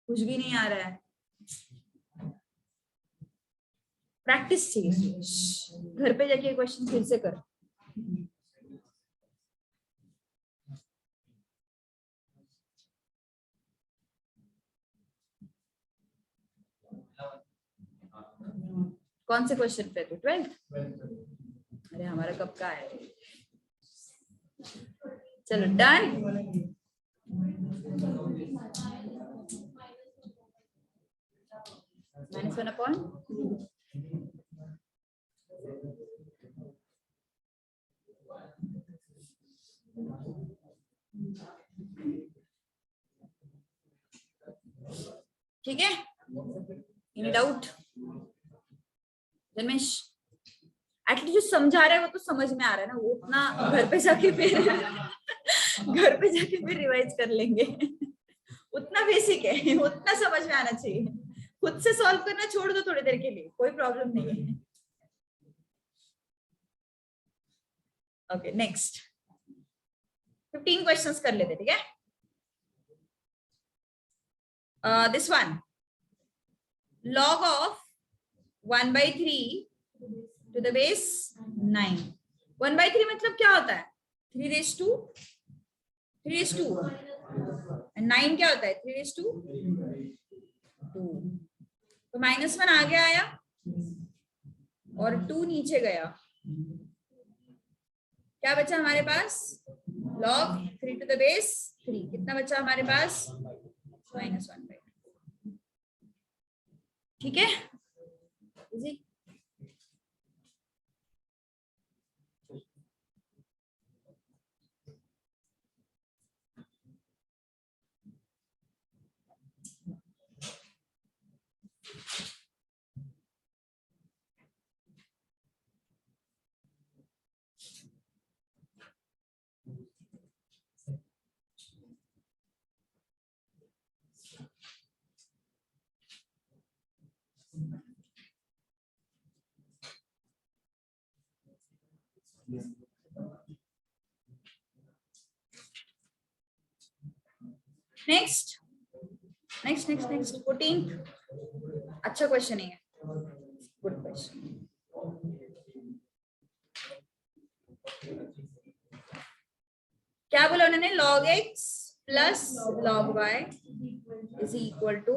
कुछ भी नहीं आ रहा है। प्रैक्टिस चाहिए, घर पे जाके क्वेश्चन फिर से कर। कौन से क्वेश्चन पे? तो 12th। अरे हमारा कब का है? चलो डन। -1/, ठीक है? Any doubt? रमेश एटलीस्ट जो समझा रहे हैं वो तो समझ में आ रहा है ना, वो उतना घर पे जाके फिर रिवाइज कर लेंगे। उतना बेसिक है, उतना समझ में आना चाहिए। खुद से सॉल्व करना छोड़ दो थोड़ी देर के लिए, कोई प्रॉब्लम नहीं है। ओके नेक्स्ट 15 क्वेश्चंस कर लेते, ठीक है? This one, log of 1/3 to the base 9। 1/3 मतलब क्या होता है? 3 raised to 9 क्या होता है? 3 raised to 2। तो -1 आगे आया और 2 नीचे गया, क्या बचा हमारे पास? log 3 to the base 3 कितना बचा हमारे पास? -1/2, ठीक है? इजी। Next 14th। अच्छा क्वेश्चन है, गुड क्वेश्चन। क्या बोला उन्होंने? log x plus log y is equal to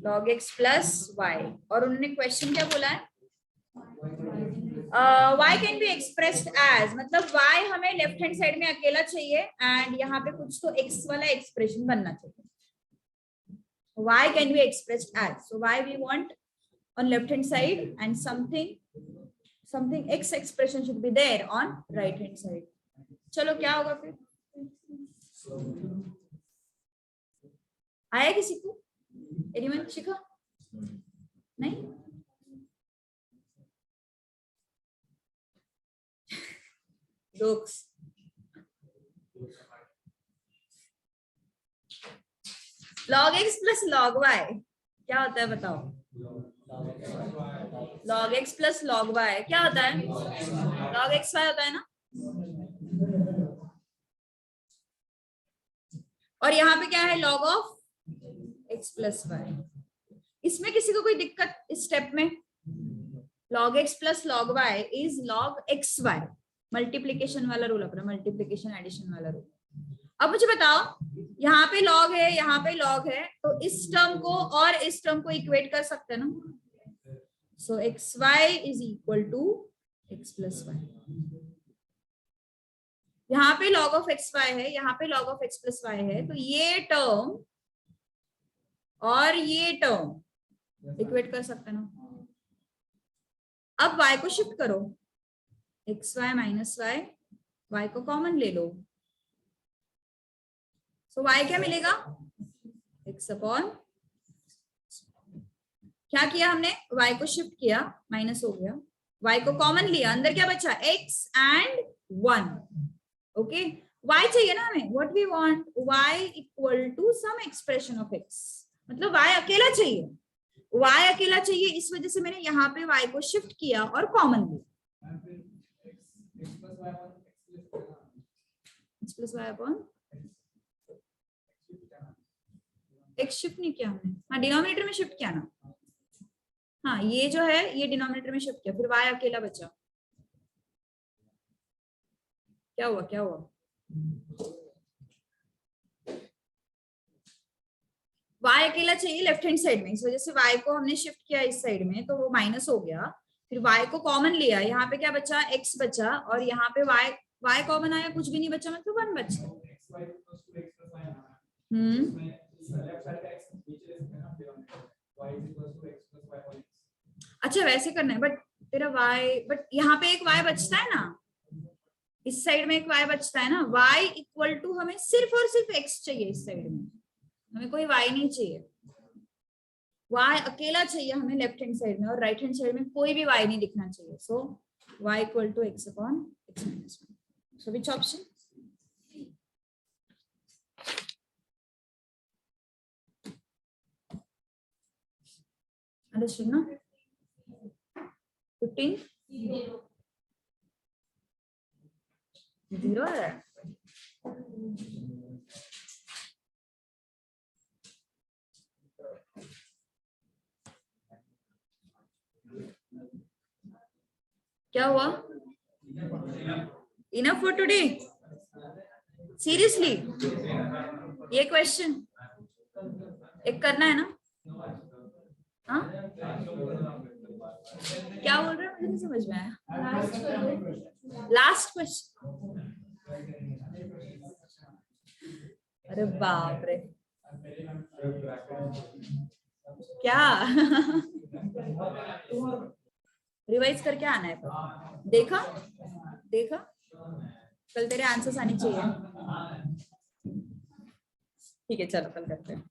log x plus y। और उन्होंने क्वेश्चन क्या बोला है, y can be expressed as, मतलब y हमें लेफ्ट हैंड साइड में अकेला चाहिए एंड यहाँ पे कुछ तो x वाला एक्सप्रेशन बनना चाहिए। y can be expressed as, so y we want on left hand side and something x expression should be there on right hand side। चलो क्या होगा फिर, आया किसी को, एनीवन शिखा नहीं? Jokes. log x plus log y क्या होता है बताओ? log x plus log y क्या होता है? log x y होता है ना। और यहाँ पे क्या है, log of x plus y। इसमें किसी को कोई दिक्कत इस स्टेप में? log x plus log y is log x y, multiplication वाला रूल अपना, मल्टीप्लीकेशन एडिशन वाला रूल। अब मुझे बताओ, यहाँ पे log है, यहाँ पे log है, तो इस टर्म को और इस टर्म को इक्वेट कर सकते हैं ना। So X Y is equal to X plus Y. यहाँ पे log ऑफ एक्स वाई है, यहाँ पे log of x plus y है, तो ये टर्म और ये टर्म इक्वेट कर सकते हैं ना। अब y को शिफ्ट करो, x y minus y, y को कॉमन ले लो, तो y क्या मिलेगा, x अपॉन, क्या किया हमने, y को शिफ्ट किया, माइनस हो गया, y को कॉमन लिया, अंदर क्या बचा, x एंड 1। ओके, y चाहिए ना हमें, what we want, y equal to some expression of x, मतलब y अकेला चाहिए, y अकेला चाहिए, इस वजह से मैंने यहाँ पे y को शिफ्ट किया और कॉमन लिया, x plus y upon x shift नहीं किया हमने, हाँ डिनोमिनेटर में शिफ्ट किया ना, हाँ ये जो है ये डिनोमिनेटर में शिफ्ट किया, फिर y अकेला बचा, क्या हुआ क्या हुआ, y अकेला चाहिए लेफ्ट हैंड साइड में, इस वजह से y को हमने शिफ्ट किया इस साइड में, तो वो माइनस हो गया, फिर y को कॉमन लिया, यहाँ पे क्या बचा, x बचा, और यहाँ पे y कॉमन आया, कुछ भी नहीं बचा, मतलब 1 बचा। अच्छा वैसे करना है, बट तेरा y, बट यहाँ पे एक y बचता है ना, इस साइड में एक y बचता है ना, y इक्वल टू हमें सिर्फ और सिर्फ x चाहिए, इस साइड में हमें कोई y नहीं चाहिए, y अकेला चाहिए हमें लेफ्ट हैंड साइड में, और राइट हैंड साइड में कोई भी y नहीं दिखना चाहिए। So y equal to x upon x minus 1। So which option, understood ना? 15 0 है, क्या हुआ, इनफ फॉर टुडे, सीरियसली ये क्वेश्चन एक करना है ना, हाँ क्या बोल रहे हो, मुझे नहीं समझ में आया, लास्ट क्वेश्चन, अरे बाप रे क्या रिवाइज करके आना है, पर देखा देखा, कल तेरे आंसर्स आने चाहिए, ठीक है चलो कल करते हैं।